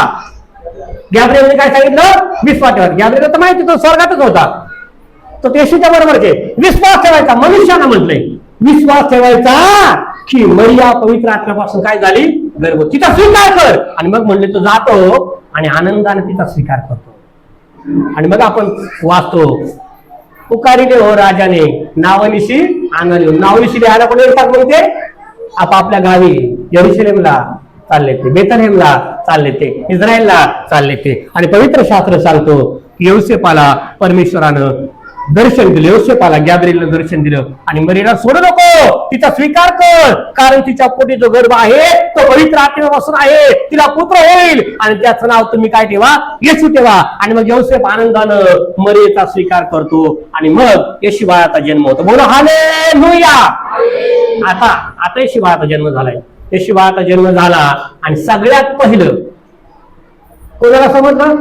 गॅब्रिएलने काय सांगितलं? विश्वास ठेवायचा. गॅब्रिएल तर माहिती तो स्वर्गातच होता, तो येशूच्या बरोबरचे. विश्वास ठेवायचा. मनुष्यानं म्हटलंय विश्वास ठेवायचा की मरिया पवित्र आत्म्यापासून काय झाली? गर्भवती. तिचा स्वीकार कर. आणि मग म्हणले तो जातो आणि आनंदाने तिचा स्वीकार करतो. आणि मग आपण वाचतो, पुकारिले हो राजाने नावानिशी आनंद. नावानिशी लिहायला कोणी येतात मग ते? आपापल्या गावी, यरुशलेमला चालले ते, बेथलेहमला चालले ते, इस्रायलला चालले ते. आणि पवित्र शास्त्र सांगतो की योसेफाला परमेश्वरानं दर्शन दिलं. योसेफाला गॅब्रिएलनं दर्शन दिलं आणि मरियाला सोडू नको, तिचा स्वीकार कर, कारण तिच्या पोटी जो गर्भ आहे तो पवित्र आत्म्यापासून आहे. तिला पुत्र होईल आणि त्याचं नाव तुम्ही काय ठेवा? येशू ठेवा. आणि मग योसेफ आनंदानं मरियेचा स्वीकार करतो आणि मग येशू बाळाचा जन्म होतो. बोला हालेलुया. आता येशू बाळाचा जन्म झालाय. येशू बाळाचा जन्म झाला आणि सगळ्यात पहिलं कोणाला समजलं?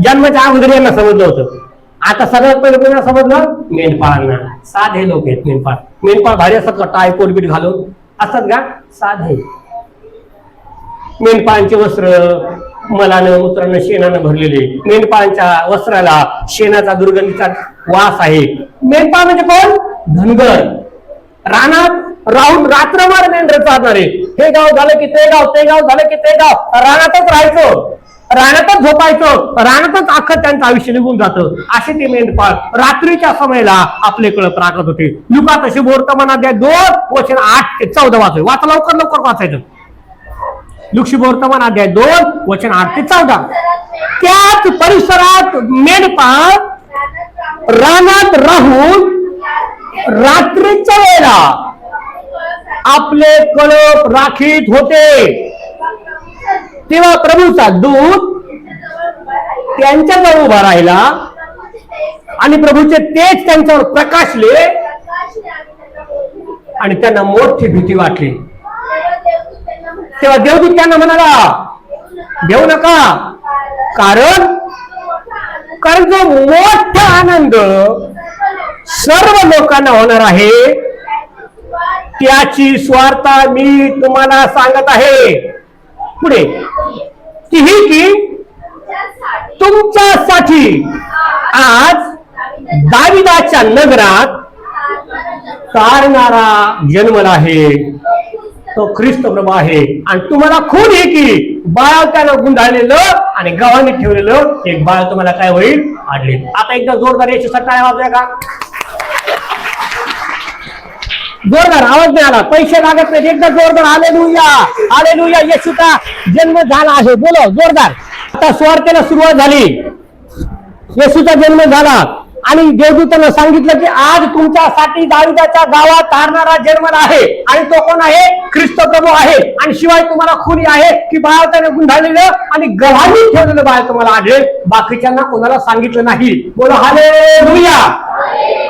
जन्माच्या अगोदर यांना समजलं होतं. आता सगळ्यात पहिलं कोणाला समजलं? मेंढपाळांना. साधे लोक आहेत मेंढपाळ. मेंढपाळ भारी असतात का? टाय कोलबीट घालून असतात का? साधे. मेंढपाळांचे वस्त्र मलानं मूत्रानं शेणानं भरलेले. मेंढपाळांच्या वस्त्राला शेणाचा दुर्गंधीचा वास आहे. मेंढपाळ म्हणजे कोण? धनगर. रानात राहून रात्रभर मेंढर चालणारे. हे गाव झालं की ते गाव, ते गाव झालं की ते गाव. रानातच राहायचं, रानातच झोपायचं, रानातच अख्खं त्यांचं आयुष्य निघून जातं. असे ते मेंढपाळ रात्रीच्या समयाला आपले कळप राखत होते. लुका तशी वर्तमानात 2:8-14 वाचायचं. वाचा लवकर लवकर वाचायचं. लुक्षी वर्तमान अध्याय 2:8-14. त्याच परिसरात मेंढपाळ रानात राहून रात्रीच्या वेळेला आपले कळप राखीत होते. तेव्हा प्रभूचा दूत त्यांच्याजवळ उभा राहिला आणि प्रभूचे तेज त्यांच्यावर प्रकाशले आणि त्यांना मोठी भीती वाटली. तेव्हा देवदूत त्यांना म्हणाला, देऊ नका, कारण जो मोठा आनंद सर्व लोकांना होणार आहे त्याची स्वार्था मी तुम्हाला सांगत आहे. पुढे ती ही की तुमच्यासाठी आज दाविदाच्या नगरात तारणारा जन्मला आहे, तो ख्रिस्त प्रभू आहे. आणि तुम्हाला खून आहे की बाळाला गुंडाळलेलं आणि गव्हाणी ठेवलेलं एक बाळ तुम्हाला काय होईल? आढळेल. आता एकदा जोरदार याच्यासाठी काय वाजूया का? जोरदार आवाज नाही आला, पैसे लागत नाही. एकदा जोरदार हालेलुया, हालेलुया, येशूचा जन्म झाला आहे. बोलो जोरदार. आता सुवार्तेला सुरुवात झाली. येशूचा जन्म झाला आणि देवदूतांना सांगितलं की आज तुमच्यासाठी दाविदाच्या गावात तारणारा जन्मला आहे. आणि तो कोण आहे? ख्रिस्त प्रभू आहे. आणि शिवाय तुम्हाला खुनी आहे की बाळाने गुंडाळलेलं आणि गव्हाणी ठेवलेलं बाळ तुम्हाला आढळेल. बाकीच्यांना कोणाला सांगितलं नाही. बोलो हालेलुया.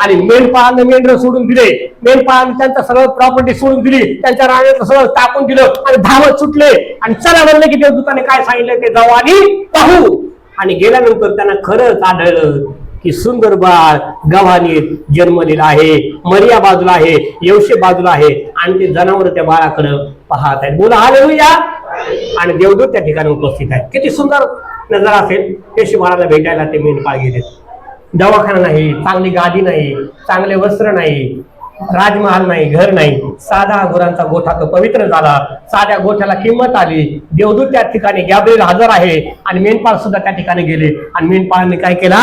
आणि मेंढपाळांना मेंढर सोडून दिले. मेंढपाळांनी त्यांचं सगळं प्रॉपर्टी सोडून दिली, त्यांच्या राण्याचं सगळं टाकून दिलं आणि धावत सुटले. आणि चला म्हणले की देवदूताने काय सांगितलं ते जाऊ आणि पाहू. आणि गेल्यानंतर त्यांना खरंच आढळलं की सुंदर बाळ गव्हाणीत जन्मलेला आहे. मरिया बाजूला आहे, योसेफ बाजूला आहे आणि ते जनावर त्या बाळाकडे पाहत आहेत. बोला हालेलुया. आणि देवदूत त्या ठिकाणी उपस्थित आहेत. किती सुंदर नजर असेल. येशू बाळाला भेटायला ते मेंढपाळ गेले. दवाखाना नाही, चांगली गादी नाही, चांगले वस्त्र नाही, राजमहाल नाही, घर नाही, साधा गुरांचा गोठा तो पवित्र झाला. साध्या गोठ्याला किंमत आली. देवदूत त्या ठिकाणी गॅब्रिएल हजर आहे आणि मेंढपाळ सुद्धा त्या ठिकाणी गेले. आणि मेंढपाळांनी काय केला?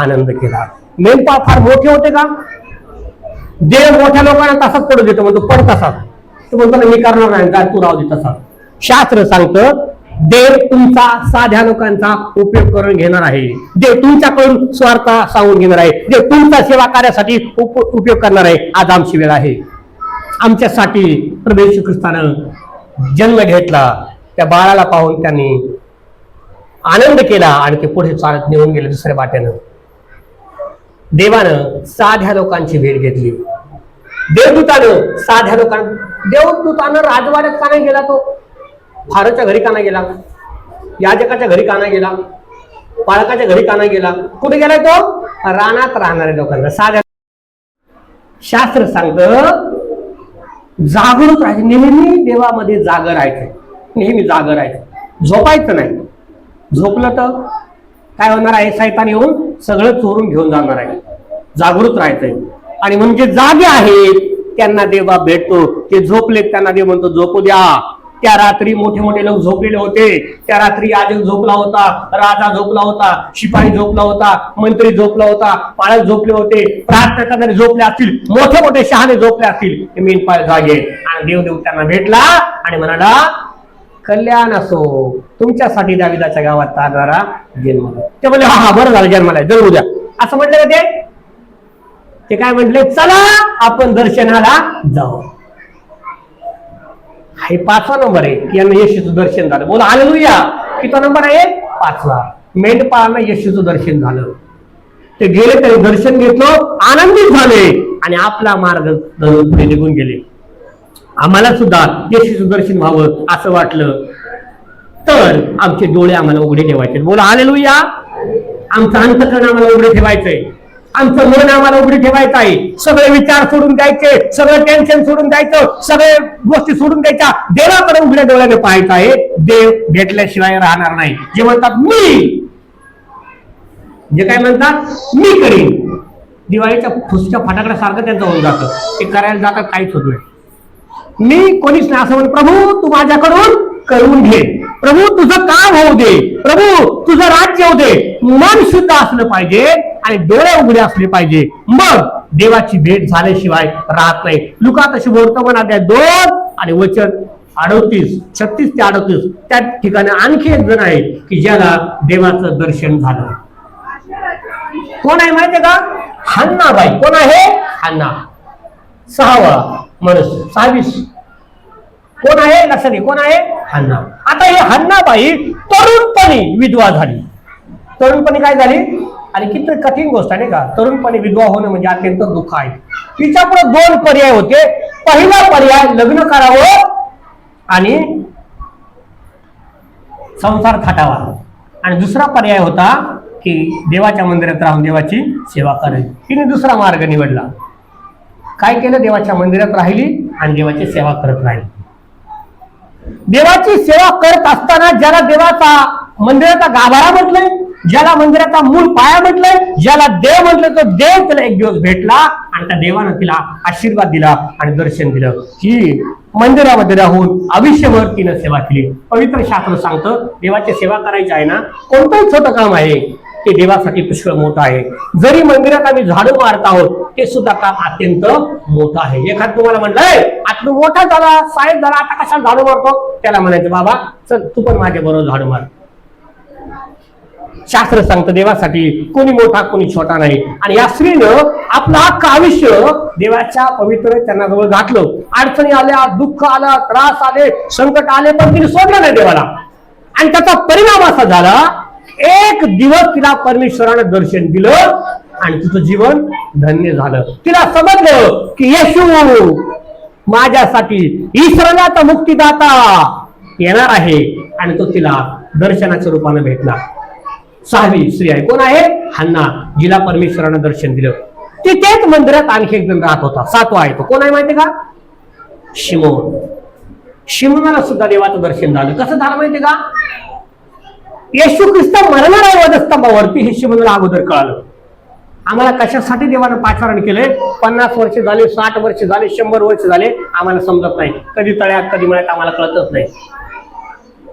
आनंद केला. मेंढपाळ फार मोठे होते का? देव मोठ्या लोकांना तसाच पडू देतो, म्हणतो पड तसाच. तू म्हणतो मी करणार नाही, काय तू राहू दे तसा. शास्त्र सांगतं देव तुमचा साध्या लोकांचा उपयोग करून घेणार आहे. देव तुमच्याकडून स्वार्थ सांगून घेणार आहे. देव तुमचा सेवा कार्यासाठी उपयोग करणार आहे. आज आमची वेळ आहे. आमच्यासाठी प्रभू येशू ख्रिस्तानं जन्म घेतला. त्या बाळाला पाहून त्यांनी आनंद केला आणि ते पुढे चालत निघून गेले दुसऱ्या वाट्यानं. देवानं साध्या लोकांची भेट घेतली. देवदूतानं साध्या लोकांना, देवदूतानं राजवाड्यात का नाही गेला? तो फारच्या घरी का नाही गेला? याजकाच्या घरी का नाही गेला? बाळकाच्या घरी का नाही गेला? कुठे गेलाय तो? रानात राहणाऱ्या लोकांना. साध्या शास्त्र सांगतं जागृत राहायचं, नेहमी देवामध्ये जागर राहायचं, नेहमी जागर राहायचं, झोपायचं नाही. झोपलं तर काय होणार आहे? शैतान येऊन सगळं चोरून घेऊन जाणार आहे. जागृत राहायचंय. आणि म्हणजे जागे आहेत त्यांना देव भेटतो. ते झोपले त्यांना देव म्हणतो झोपू द्या. त्या रात्री मोठे मोठे लोक झोपलेले होते. त्या रात्री याजक झोपला होता, राजा झोपला होता, शिपाई झोपला होता, मंत्री झोपला होता, पाळक झोपले होते, प्रार्थना करणारे झोपले असतील, मोठे मोठे शहाणे झोपले असतील. मेंढपाळ जागे. आणि देव त्यांना भेटला आणि म्हणाला कल्याण असो तुमच्यासाठी दाविदाच्या गावात तारणारा जन्म. ते म्हणले हा बरं झालं जन्माला जन्मू द्या असं म्हटलं का ते काय म्हटले? चला आपण दर्शनाला जाऊ. हे 5वा नंबर आहे की यांना येशूचं दर्शन झालं. बोला हालेलुया. किती नंबर आहे? 5वा. मेंढपाळांना येशूचं दर्शन झालं. ते गेले तरी दर्शन घेतलं, आनंदित झाले आणि आपला मार्ग पुढे निघून गेले. आम्हाला सुद्धा येशूचं दर्शन व्हावं असं वाटलं तर आमचे डोळे आम्हाला उघडे ठेवायचे. बोला हालेलुया. आमचं अंतःकरण आम्हाला उघडे ठेवायचंय, आमचं मन आम्हाला उघडी ठेवायचं आहे. सगळे विचार सोडून द्यायचे, सगळं टेन्शन सोडून द्यायचं, सगळे गोष्टी सोडून द्यायच्या, देवाकडे उघड्या डोळ्याने पाहायचं आहे. देव भेटल्याशिवाय राहणार नाही. जे म्हणतात मी, जे काय म्हणतात मी करीन, दिवाळीच्या फुसच्या फटाकड्यासारखं त्यांचं होऊन जातं. ते करायला जातात काहीच होत नाही. मी कोणीच नाही असं म्हणून प्रभू तू माझ्याकडून करून घे, प्रभू तुझं काम होऊ दे, प्रभू तुझं राज्य होऊ दे. मन शुद्ध असलं पाहिजे आणि डोळे उघडे असले पाहिजे. मग देवाची भेट झाल्याशिवाय राहत नाही. लुका तशी वर्तमान अध्याय 2 आणि वचन 36 ते 38 त्या ठिकाणी आणखी एक जण आहे की ज्याला देवाचं दर्शन झालं. कोण आहे माहितीये का? हन्नाबाई. कोण आहे? हन्ना. 6वा मनुष्य 26. कोण आहे? लक्षात घे. कोण आहे? हन्ना. आता हे हन्नाबाई तरुणपणी विधवा झाली. तरुणपणी काय झाली? आणि किती कठीण गोष्ट आहे नाही का? तरुणपणी विधवा होणं म्हणजे अत्यंत दुःख आहे. तिच्यापुढे 2 पर्याय होते. पहिला पर्याय लग्न करावं आणि संसार थाटावा, आणि दुसरा पर्याय होता की देवाच्या मंदिरात राहून देवाची सेवा करायची. तिने दुसरा मार्ग निवडला. काय केलं? देवाच्या मंदिरात राहिली आणि देवाची सेवा करत राहिली. देवाची सेवा करत असताना ज्याला देवाचा मंदिराचा गाभारा म्हटलंय, ज्याला मंदिराचा मूळ पाया म्हटलंय, ज्याला देव म्हटलं, तो देव तिला एक दिवस भेटला आणि त्या देवानं तिला आशीर्वाद दिला आणि दर्शन दिलं. ही मंदिरामध्ये राहून आयुष्यभर तिनं सेवा केली. पवित्र शास्त्र सांगतं देवाची सेवा करायची आहे ना, कोणतंही छोटं काम आहे ते देवासाठी पुष्कळ मोठं आहे. जरी मंदिरात आम्ही झाडू मारत आहोत ते सुद्धा काम अत्यंत मोठं आहे. एखाद तुम्हाला म्हणलंय आता मोठा झाला, साहेब झाला, आता कशाला झाडू मारतो? त्याला म्हणायचं बाबा चल तू पण माझ्या बरोबर झाडू मार. शास्त्र सांगतं देवासाठी कोणी मोठा कोणी छोटा नाही. आणि या स्त्रीनं आपलं अख्खं आयुष्य देवाच्या पवित्र चरणाजवळ घातलं. अडचणी आल्या, दुःख आलं, त्रास आले, संकट आले, पण तिने सोडलं नाही देवाला. आणि त्याचा परिणाम असा झाला, एक दिवस तिला परमेश्वरानं दर्शन दिलं आणि तुझं जीवन धन्य झालं. तिला समजलं की येशू माझ्यासाठी इस्रायलाचा मुक्तिदाता येणार आहे आणि तो तिला दर्शनाच्या रूपाने भेटला. 6वी स्त्री आहे. कोण आहे? हन्ना, जिला परमेश्वरानं दर्शन दिलं. तिथेच मंदिरात आणखी एक जण राहत होता. 7वा आहे तो. कोण आहे माहितीये का? शिमोन. शिमोनाला सुद्धा देवाचं दर्शन झालं. कसं झालं माहितीये का? येशू ख्रिस्त मरणार आहे वधस्तंभावरती हे शिमोनाला अगोदर कळालं. आम्हाला कशासाठी देवानं पाचारण केलंय? 50 वर्ष झाले, 60 वर्ष झाले, 100 वर्ष झाले, आम्हाला समजत नाही. कधी तळ्यात कधी मळ्यात आम्हाला कळतच नाही.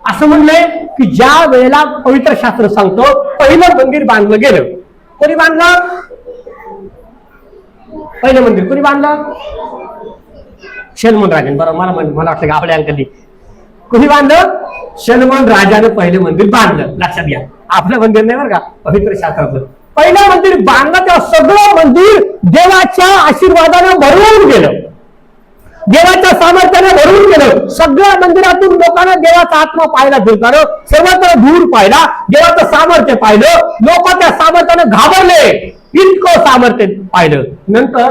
असं म्हणलंय की ज्या वेळेला पवित्र शास्त्र सांगतो पहिलं मंदिर बांधलं गेलं. कोणी बांधलं? पहिलं मंदिर कोणी बांधलं? शलमोन राजाने. बरोबर, मला वाटतं की आपल्या अंकली कोणी बांधलं? शलमोन राजानं पहिलं मंदिर बांधलं. लक्षात घ्या, आपलं मंदिर नाही बरं का, पवित्र शास्त्राचं. पहिलं मंदिर बांधलं तेव्हा सगळं मंदिर देवाच्या आशीर्वादानं भरून गेलं, देवाच्या सामर्थ्याने भरून गेलं. सगळ्या मंदिरातून लोकांना देवाचा आत्मा पाहायला भेटणार, सर्वत्र धूर पाहिला, देवाचं सामर्थ्य पाहिलं. लोक त्या सामर्थ्याने घाबरले, इतकं सामर्थ्य पाहिलं. नंतर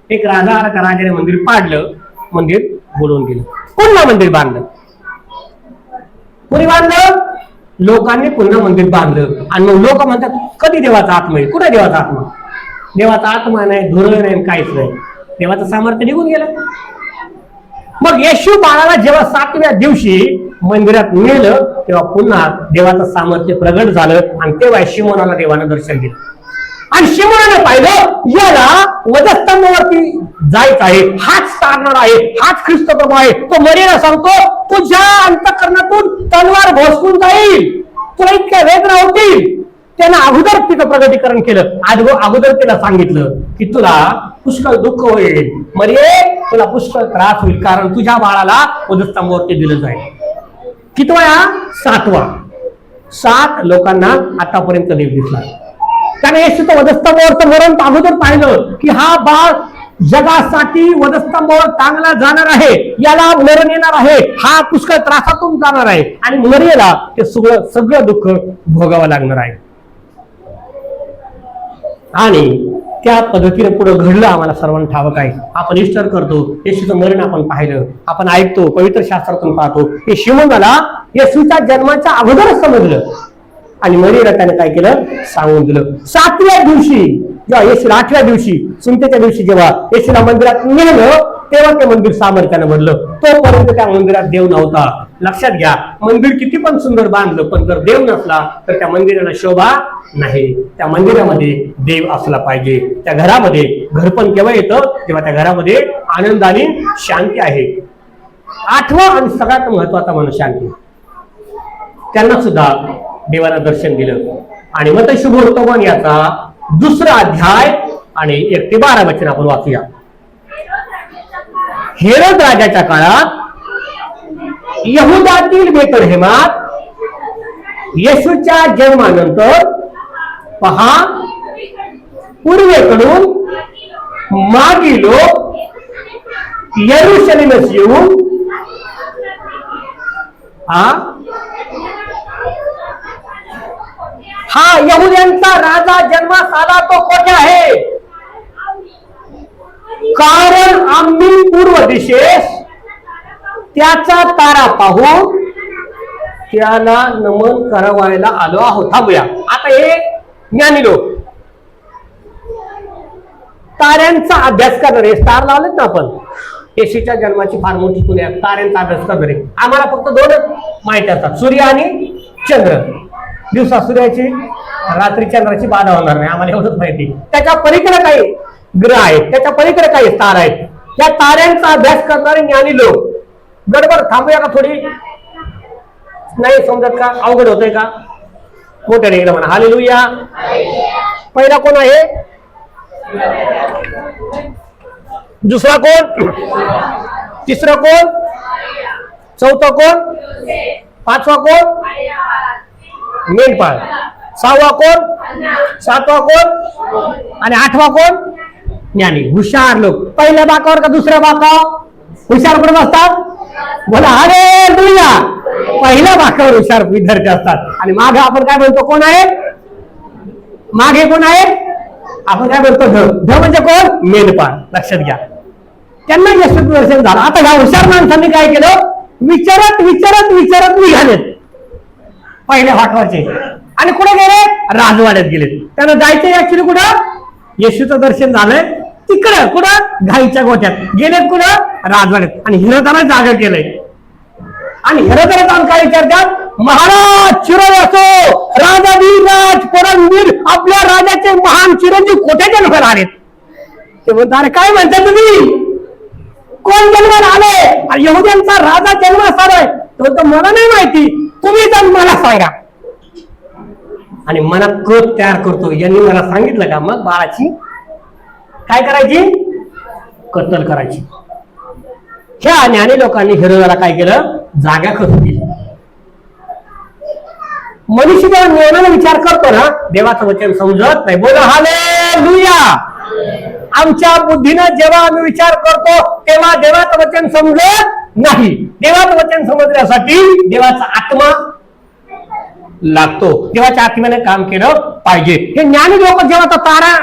एक राजा आला, त्या राजाने मंदिर पाडलं, मंदिर बुडून गेलं. पुन्हा मंदिर बांधलं. कोणी बांधलं? लोकांनी पुन्हा मंदिर बांधलं आणि मग लोक म्हणतात कधी देवाचा आत्मा आहे? कुठे देवाचा आत्मा? देवाचा आत्मा नाही, धुरळ नाही, काहीच नाही. देवाचं सामर्थ्य निघून गेलं. मग येशू बाळाला जेव्हा 7व्या दिवशी मंदिरात नेलं तेव्हा पुन्हा देवाचं सामर्थ्य प्रगट झालं आणि तेव्हा शिमोनाला देवानं दर्शन दिलं. आणि शिमोनाने पाहिलं याला वधस्तंभावरती जायचं आहे, हाच तारणार आहे, हाच ख्रिस्त प्रभू आहे. तो मरीला सांगतो तुझ्या अंतःकरणातून तलवार भोसकून जाईल, तुला इतक्या वेदना होतील. त्यानं अगोदर तिचं प्रगतीकरण केलं. अगोदर तिला सांगितलं की तुला पुष्कळ दुःख होईल, मरिये तुला पुष्कळ त्रास होईल, कारण तुझ्या बाळाला वधस्तंभावरती दिलं जाईल. कितवा? 7वा. 7 लोकांना आतापर्यंत देव दिसला. त्याने येशूचं वधस्तंभावरचं मरण अगोदर पाहिलं की हा बाळ जगासाठी वधस्तंभावर टांगला जाणार आहे, याला मरण येणार आहे, हा पुष्कळ त्रासातून जाणार आहे आणि मरियेला ते सगळं दुःख भोगावं लागणार आहे. आणि त्या पद्धतीने पुढे घडलं आम्हाला सर्वांना ठावक आहे. आपण ईस्टर करतो, येशूचं मरण आपण पाहिलं, आपण ऐकतो, पवित्र शास्त्रातून पाहतो. हे शिमोनाला येशूच्या जन्माच्या अगोदरच समजलं आणि मरियेला त्याने काय केलं? सांगून दिलं. 7व्या दिवशी जेव्हा येशूला 8व्या दिवशी चिंतेच्या दिवशी जेव्हा येशूला मंदिरात नेलं तेव्हा ते मंदिर सामर्थ्यानं भरलं. तोपर्यंत त्या मंदिरात देव नव्हता. लक्षात घ्या, मंदिर किती पण सुंदर बांधलं पण जर देव नसला तर त्या मंदिराला शोभा नाही. त्या मंदिरामध्ये देव असला पाहिजे. त्या घरामध्ये घरपण केव्हा येतं? तेव्हा त्या घरामध्ये आनंद आणि शांती आहे. 8वा आणि सगळ्यात महत्वाचा म्हणून शांती. त्यांना सुद्धा देवाला दर्शन दिलं. आणि मत्ती शुभवर्तमान याचा 2रा अध्याय आणि 1 ते 12 वचन आपण वाचूया. हेरोद राजाच्या काळात यहुदातील बेथलेहेमात येशूच्या जन्मानंतर पहा, पूर्वेकडून मागी लोक यरूशलेमेस येऊन हा यहुद्यांचा राजा जन्मास आला तो कोठे आहे? कारण आम्ही पूर्व दिशेस त्याचा तारा पाहून त्याला नमन करवायला आलो आहोत. थांबूया. आता हे ज्ञानी लोक ताऱ्यांचा अभ्यास करणारे, स्टार लावलेत ना आपण, येशूच्या जन्माची फार मोठी खुणी आहे. ताऱ्यांचा अभ्यास करणारे आम्हाला फक्त 2च माहिती असतात, सूर्य आणि चंद्र. दिवसा सूर्याची, रात्री चंद्राची बाधा होणार नाही, आम्हाला एवढंच माहिती. त्याच्या पलीकडे काही ग्रह आहेत, त्याच्या पलीकडे काही तारा आहेत. या ताऱ्यांचा अभ्यास करणारे ज्ञानी लोक. गडबड थांबूया का थोडी? नाही समजत का? अवघड होतंय का? मोठ्याने एकदा म्हणा हालेलुया. पहिला कोण आहे? दुसरा कोण? तिसरा कोण? चौथा कोण? 5वा कोण? मेंढपाळ. 6वा कोण? 7वा कोण? आणि 8वा कोण? ज्ञानी, हुशार लोक. पहिल्या बाकावर का दुसऱ्या बाकावर? हुशार कोण असतात? बोला हालेलुया. पहिल्या बाकावर हुशार विद्यार्थी असतात. आणि मागे आपण काय म्हणतो? कोण आहे मागे? कोण आहे? आपण काय म्हणतो? ध म्हणजे कोण? मेंढपाळ. लक्षात घ्या, त्यांना येशूचं दर्शन झालं. आता ह्या हुशार माणसांनी काय केलं? विचारत विचारत विचारत निघालेत पहिल्या फाटवाचे आणि कुठे गेले? राजवाड्यात गेले. त्यांना जायचं ऍक्च्युली कुठं? येशूचं दर्शन झालंय तिकडं. कुठं? घाईच्या गोठ्यात गेलेत. कुठं? राजवाड्यात. आणि हिरोदाला जागा केलंय. आणि हिरोदाला जाऊन काय विचारतात? महाराज चिरंजीव, राजाधिराज परमवीर, आपल्या राजाचे महान चिरंजीव कोठे जन्माला आलेत? ते म्हणतात अरे काय म्हणता तुम्ही? कोण जन्माला आले? यहुद्यांचा राजा जन्मास आलाय. तो मला नाही माहिती, तुम्ही जाऊन मला सांगा. आणि मनात क्रोध तयार करतो, यांनी मला सांगितलं का? मग बाळाची काय करायची? कत्तल करायची. ह्या ज्ञानी लोकांनी हेरोदाला काय केलं? जागा खचू दिली. मनुष्य जेव्हा नियमाने विचार करतो ना, देवाचं वचन समजत नाही. बोला हालेलुया. आमच्या बुद्धीनं जेव्हा आम्ही विचार करतो तेव्हा देवाचं वचन समजत नाही. देवाचं वचन समजण्यासाठी देवाचा आत्मा लागतो. देवाच्या आत्म्याने काम केलं पाहिजे. हे ज्ञानी लोक जेव्हा तो तारा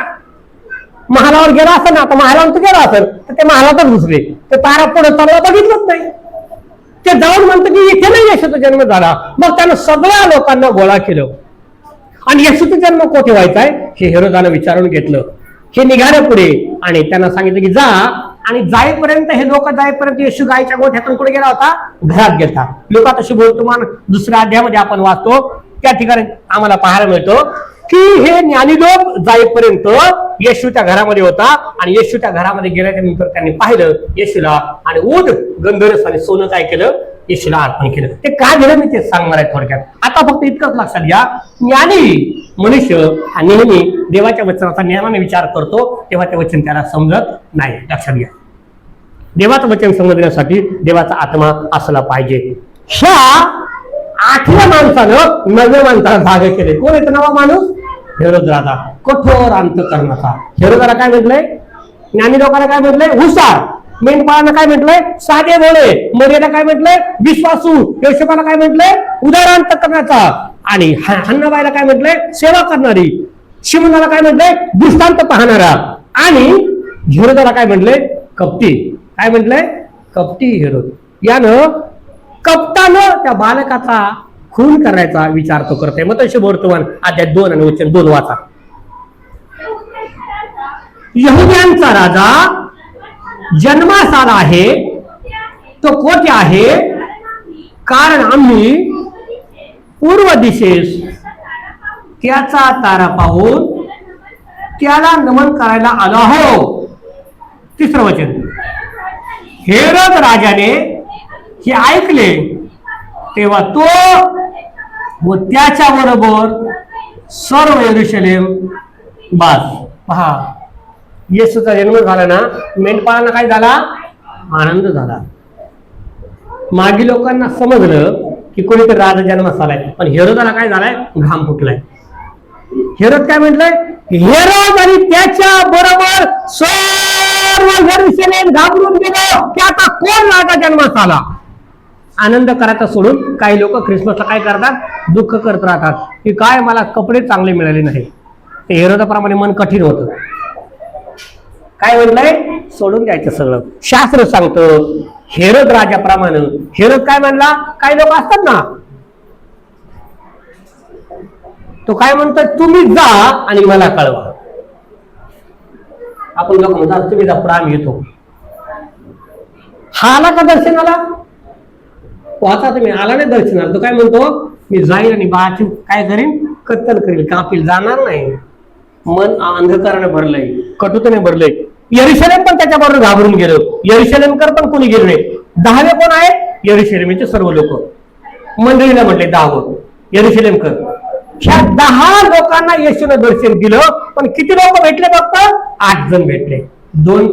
महालावर गेला असेल ना, तर महालावर गेला असेल तर ते महालातच घुसले. तर तारा पुढे चालला बघितलंच नाही. ते जाऊन म्हणतं की इथे नाही येशूचा जन्म झाला. मग त्यानं सगळ्या लोकांना गोळा केलं आणि येशूचा जन्म कोठे व्हायचा आहे हे हेरोदानं विचारून घेतलं. हे निघाले पुढे आणि त्यांना सांगितलं की जा. आणि जाईपर्यंत हे लोक जाईपर्यंत येशू गायच्या गोठ्यातून कुठे गेला होता, घरात गेला. लोकात शुभ वर्तमान दुसऱ्या अध्यायामध्ये आपण वाचतो, त्या ठिकाणी आम्हाला पाहायला मिळतो की हे ज्ञानी लोक जाईपर्यंत येशूच्या घरामध्ये होता आणि येशूच्या घरामध्ये गेल्याच्या नंतर त्यांनी पाहिलं येशूला आणि ऊद गंधरस आणि सोनं काय केलं, येशूला अर्पण केलं. ते काय झालं मी ते सांगणार आहे थोडक्यात. आता फक्त इतकंच लक्षात घ्या, ज्ञानी मनुष्य हा नेहमी देवाच्या वचनाचा नियमाने विचार करतो तेव्हा ते वचन त्याला समजत नाही. लक्षात घ्या, देवाचं वचन समजण्यासाठी देवाचा आत्मा असला पाहिजे. ह्या 8व्या माणसानं 9व्या माणसाला जागे केले. कोण येतो 9वा माणूस? हेरोद राजा, कठोर अंतःकरणाचा. हेरोदाला काय म्हटलंय? ज्ञानी लोकांना काय म्हटलंय? हुशार. मेंढपाळांना काय म्हटलंय? साधे भोळे. मर्यादा काय म्हटलंय? विश्वासू. योशेफाला काय म्हटलंय? उदार अंतःकरणाचा. आणि हन्नाबाईला काय म्हटलंय? सेवा करणारी. शिमोनाला काय म्हटलंय? दृष्टांत पाहणारा. आणि हेरोदाला काय म्हटलंय? कपटी. काय म्हटलंय? कपटी हेरोद. यानं कपटानं त्या बालकाचा खून करायचा विचार तो करतोय. मग तसे वर्तमान अध्याय 2 आणि वचन 2 वाचा. यहुद्यांचा राजा जन्मास आला आहे, तो कोठे आहे? कारण आम्ही पूर्व दिशेस त्याचा तारा पाहून त्याला नमन करायला आलो आहोत. 3रं वचन. हेरोद राजाने हे ऐकले तेव्हा तो व त्याच्या बरोबर सर्व यरूशलेम बास. पहा, येशूचा जन्म झाला ना, मेंढपाळांना काय झाला? आनंद झाला. मागी लोकांना समजलं की कोणीतरी राजा जन्मास आलाय, पण हेरोदाला काय झालाय? घाम फुटलाय. हेरोद काय म्हटलंय? हेरोद आणि त्याच्या बरोबर सर्व यरूशलेम घाबरून गेलं की आता कोण राजा जन्मास आला. आनंद करायचा सोडून काही लोक ख्रिसमसला काय करतात? दुःख करत राहतात की काय मला कपडे चांगले मिळाले नाही. ते हेरोदाप्रमाणे मन कठीण होतं. काय म्हणलंय? सोडून द्यायचं सगळं. शास्त्र सांगतं हेरोद राजाप्रमाणे. हेरोद काय म्हणला? काही लोक असतात ना, तो काय म्हणतो? तुम्ही जा आणि मला कळवा. आपण लोक म्हणतात तुम्ही जा, पुढे आम्ही येतो. हा आला का दर्शनाला? वाचा तुम्ही. आला नाही दर्शनाला. तो काय म्हणतो? मी जाईल आणि बाळाची काय करीन? कत्तल करील, कापील. जाणार नाही. मन अंधकाराने भरलंय, कटुतेने भरलंय. यरूशलेम पण त्याच्याबरोबर घाबरून गेलो. यरूशलेमकर पण कोणी गेलो नाही. 10वे कोण आहेत? यरूशलेमचे सर्व लोक. मंडळीला म्हटले 10 यरूशलेमकर. ह्या 10 लोकांना येशूने दर्शन दिलं, पण किती लोक भेटले? फक्त 8 जण भेटले. 2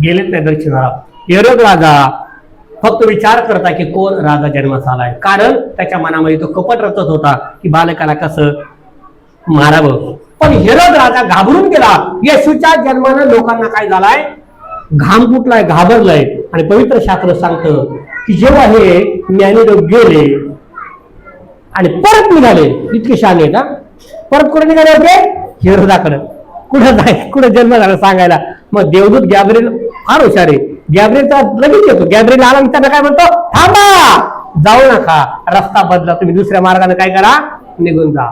गेलेच नाही दर्शनाला. हेरोद राजा फक्त विचार करता की कोण राजा जन्मास आलाय, कारण त्याच्या मनामध्ये तो कपट रचत होता की बालकाला कसं मारावं. पण हेरोद राजा घाबरून गेला. येशूच्या जन्मानं लोकांना काय झालाय? घाम फुटलाय, घाबरलाय. आणि पवित्र शास्त्र सांगतं की जेव्हा हे ज्ञानी लोक गेले आणि परत निघाले, इतके शहाणे का? परत कुठे निघाले होते? हेरोदाकडे. कुठं जाय, कुठं जन्म झाला सांगायला. मग देवदूत गॅब्रिएल फार हुशार आहे. गॅब्रिएलचा लगेच येतो. गॅब्रिएल आला आणि त्यांना काय म्हणतो? थांबा, जाऊ नका, रस्ता बदला, तुम्ही दुसऱ्या मार्गाने काय करा? निघून जा.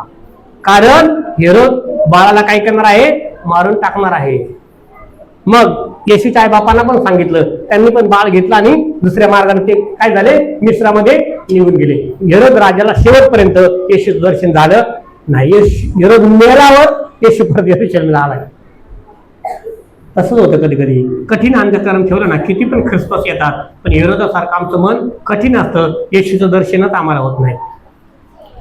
कारण हेरोद बाळाला काय करणार आहे? मारून टाकणार आहे. मग येशूच्या आई बापांना पण सांगितलं, त्यांनी पण बाळ घेतला आणि दुसऱ्या मार्गाने ते काय झाले? मिस्रामध्ये निघून गेले. हेरोद राजाला शेवटपर्यंत येशूचं दर्शन झालं नाही. हेरोद मेल्यावर येशू परत यरूशलेमला आलाय. तसंच होतं कधी कधी. कठीण अंधकरण ठेवलं ना, किती पण ख्रिसमस येतात, पण हेरोदासारखं आमचं मन कठीण असतं. येशूचं दर्शनच आम्हाला होत नाही.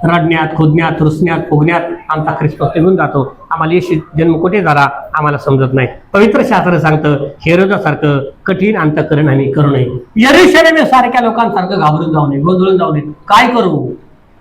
रडण्यात, खोदण्यात, रुसण्यात, फुगण्यात आमचा ख्रिसमस निघून जातो. आम्हाला येशू जन्म कुठे झाला आम्हाला समजत नाही. पवित्र शास्त्र सांगतं हेरोदासारखं कठीण अंतःकरण आम्ही करू नये. यरूशलेम सारख्या लोकांसारखं घाबरून जाऊ नये, गोंधळून जाऊ नये. काय करू?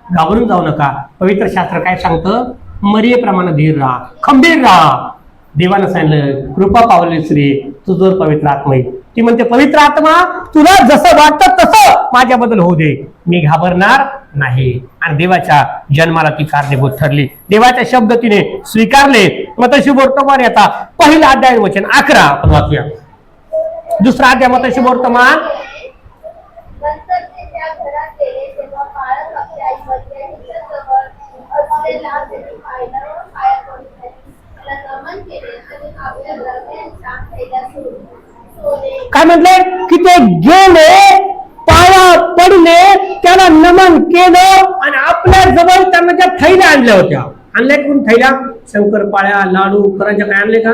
घाबरून जाऊ नका. पवित्र शास्त्र काय सांगतं? मरियेप्रमाणे धीर राहा, खंबीर राहा. देवानं सांगितलं कृपा पावले श्री तुझं पवित्र आत्मा येईल. ती म्हणते पवित्र आत्मा तुला जसं वाटतं तसं माझ्याबद्दल होऊ दे, मी घाबरणार नाही. आणि देवाच्या जन्माला ती कारणीभूत ठरली. देवाच्या शब्द तिने स्वीकारले. मताशी वर्तमान येता 1 अध्याय वचन 11 आपण वाचूया. 2 अध्याय मताशी वर्तमान नंतर ते त्या घरात गेले तेव्हा बाळक आपल्या आई वडिलांच्या जवळ असलेला त्यांनी पाहिलं व पाया पडून त्याला नमन केले आणि आपल्या द्रव्यांच्या थैल्या सोडले. काय म्हटले की ते गेले, पाया पडले, त्याला नमन केलं आणि आपल्या जवळ त्यांना त्या थैल्या आणल्या होत्या. आणल्या कोण थैल्या? शंकरपाळ्या, लाडू, करंज्या काय आणले का?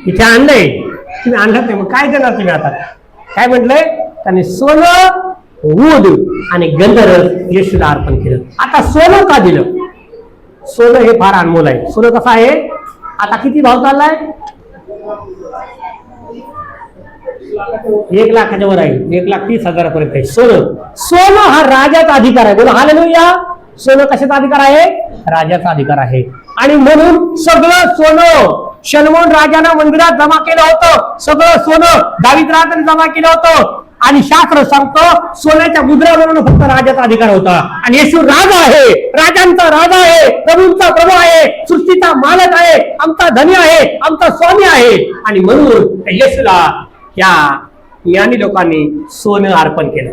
इथे आणलंय, तुम्ही आणलं नाही, मग काय देणार तुम्ही आता? काय म्हटलंय त्यांनी? सोनं, ऊद आणि गंधरस येशूला अर्पण केलं. आता सोनं का दिलं? सोनं हे फार अनमोल आहे. सोनं कसं आहे? आता किती भाव चाललाय? 1 लाखाच्या वर आहे, 1,30,000 आहे सोनं. सोनं हा राजाचा अधिकार आहे. बोला हालेलुया. सोनं कशाचा अधिकार आहे? राजाचा अधिकार आहे. आणि म्हणून सगळं सोनं शलोमोन राजाने मंदिरात जमा केलं होतं. सगळं सोनं दावीद राजाने जमा केलं होतं. आणि शास्त्र सांगतं सोन्याच्या मुद्रावरून फक्त राजाचा अधिकार होता. आणि येशू राजा आहे, राजांचा राजा आहे, प्रभूंचा प्रभू आहे, सृष्टीचा मालक आहे, आमचा धनी आहे, आमचा स्वामी आहे. आणि म्हणून येशूला या ज्ञानी लोकांनी सोनं अर्पण केलं.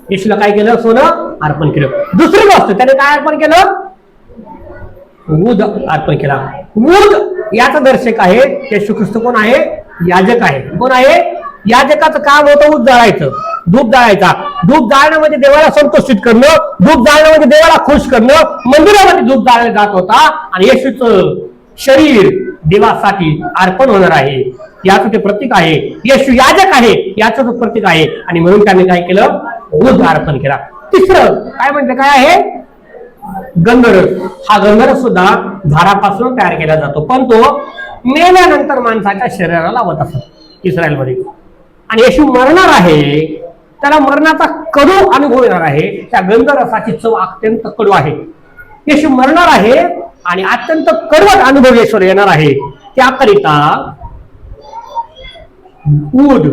येशूला काय केलं? सोनं अर्पण केलं. दुसरी गोष्ट त्याने काय अर्पण केलं? ऊद अर्पण केला. ऊद याचं दर्शक आहे येशू ख्रिस्त. कोण आहे? याजक आहे. कोण आहे? याजकाचं काम होतं ऊद जाळायचं, धूप जाळायचा. धूप जाळणं म्हणजे देवाला संतोषित करणं, धूप जाळणं म्हणजे देवाला खुश करणं. मंदिरामध्ये धूप जाळला जात होता आणि येशूचं शरीर देवासाठी अर्पण होणार आहे याचं ते प्रतीक आहे. येशू याजक आहे याचं ते प्रतीक आहे. आणि म्हणून त्याने काय केलं? ऊद अर्पण केला. तिसरं काय म्हणते? काय आहे? गंधरस. हा गंधरस सुद्धा झाडापासून तयार केला जातो, पण तो मेल्यानंतर माणसाच्या शरीराला लावत असत इस्रायलमध्ये. आणि येशू मरणार आहे, त्याला मरणाचा कडू अनुभव येणार आहे. त्या गंधरसाची चव अत्यंत कडू आहे. येशू मरणार आहे आणि अत्यंत कडवट अनुभव येशूला येणार आहे. त्याकरिता ऊद,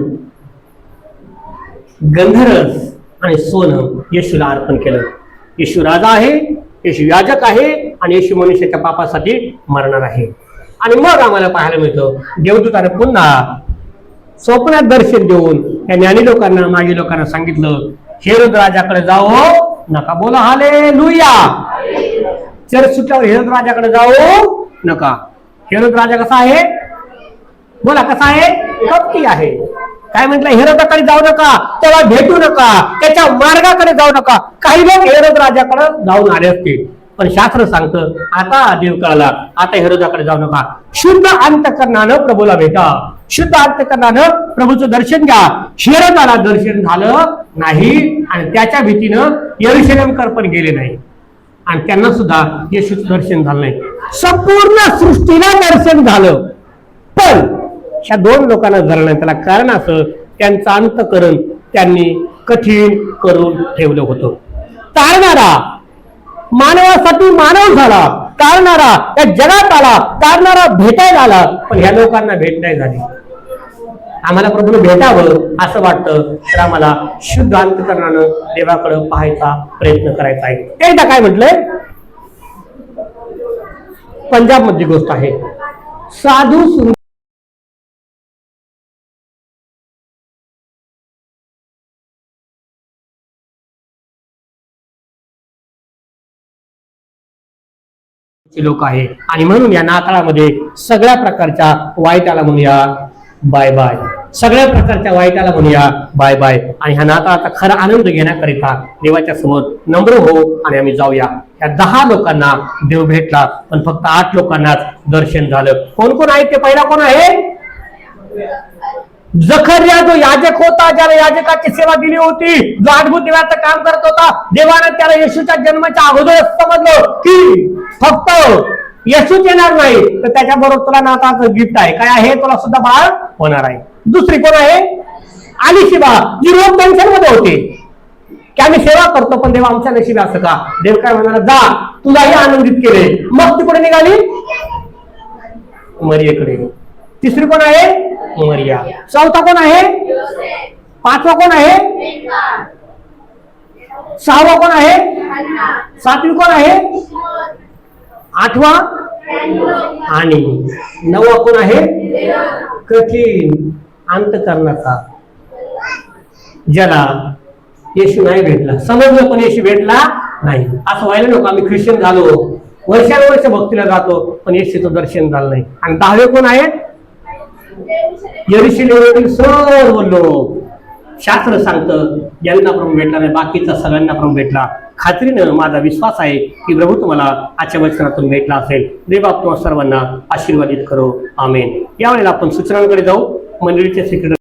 गंधरस आणि सोनं येशूला अर्पण केलं. येशू राजा आहे, येशू याजक आहे आणि येशू मनुष्याच्या पापासाठी मरणार आहे. आणि मग आम्हाला पाहायला मिळतं देवदूताने पुन्हा स्वप्नात दर्शन देऊन या ज्ञानी लोकांना, मागी लोकांना सांगितलं, हेरोद राजाकडे जाओ नका. बोला हालेलुया. चर्च सुटल्यावर हेरोद राजाकडे जाओ नका. हेरोद राजा कसा आहे? बोला कसा आहे? कपटी आहे. काय म्हटलं? हेरोदाकडे जाऊ नका, त्याला भेटू नका, त्याच्या मार्गाकडे जाऊ नका. काही लोक हेरोद राजाकडे जाऊन आले असतील, पण शास्त्र सांगतं आता देव कळला, आता हेरोदाकडे जाऊ नका. शुद्ध अंतकरणानं प्रभूला भेटा, शुद्ध अंतकरणानं प्रभूचं दर्शन घ्या. हेरोदाला दर्शन झालं नाही आणि त्याच्या भीतीनं यरुशलेमकर पण गेले नाही आणि त्यांना सुद्धा येशूचं दर्शन झालं नाही. संपूर्ण सृष्टीला दर्शन झालं, पण ह्या 2 लोकांना झालं नाही. त्याला कारण असं त्यांचं अंतकरण त्यांनी कठीण करून ठेवलं होतं. तारणारा मानवासाठी मानव झाला, तारणारा त्या जगात आला, तारणारा भेटायला आला, पण ह्या लोकांना भेट नाही झाली. आम्हाला प्रभूने भेटावं असं वाटतं, तर आम्हाला शुद्ध अंतकरणानं देवाकडे पाहायचा प्रयत्न करायचा आहे. एकदा काय म्हटलंय? पंजाब मध्ये गोष्ट आहे. साधू सुंदर लोक आहे आणि म्हणून या नाताळामध्ये सगळ्या प्रकारच्या वाईटाला म्हणूया बाय बाय. सगळ्या प्रकारच्या वाईटाला म्हणूया बाय बाय. आणि ह्या नाताळाचा खरा आनंद घेण्याकरिता देवाच्या समोर नम्र हो आणि आम्ही जाऊया. या 10 लोकांना देव भेटला, पण फक्त 8 लोकांनाच दर्शन झालं. कोण कोण आहे ते? पहिला कोण आहे? जखर्या, जो याजक होता, ज्याला याजकाची सेवा दिली होती, जो अद्भुत देवाचं काम करत होता. देवाने त्याला येशूच्या जन्माच्या अगोदर समजलं की फक्त येशूच येणार नाही, तर त्याच्याबरोबर तुला नाताचं गिफ्ट आहे. काय आहे? तुला सुद्धा बाळ होणार आहे. दुसरी कोण आहे? अलिशिबा, जी रोग टेन्शन मध्ये होते की आम्ही सेवा करतो, पण देवा आमच्या नशिबी असं का? देव काय म्हणाला? जा, तुलाही आनंदित केले. मग ती कुठे निघाली? मरियेकडे. तिसरी कोण आहे? मरिया. चौथा कोण आहे? पाचवा कोण आहे? 6वा कोण आहे? 7वी कोण आहे? 8वा आणि 9वा कोण आहे? कठीण अंतःकरणाचा, ज्याला येशू नाही भेटला, समजलं पण येशू भेटला नाही. असं व्हायला नको आम्ही ख्रिश्चन झालो, वर्षानुवर्ष भक्तीला जातो पण येशूचं दर्शन झालं नाही. आणि 10वे कोण आहेत? यरूशलेमातील सर्व लोक. शास्त्र सांगतं ज्यांना प्रभू भेटला नाही बाकीचा सगळ्यांना प्रभू भेटला. खात्रीनं माझा विश्वास आहे की प्रभू तुम्हाला आजच्या वचनातून भेटला असेल. देव तुम्हा सर्वांना आशीर्वादित करो. आमेन. यावेळेला आपण सूचनांकडे जाऊ. मंडळीचे सेक्रेटरी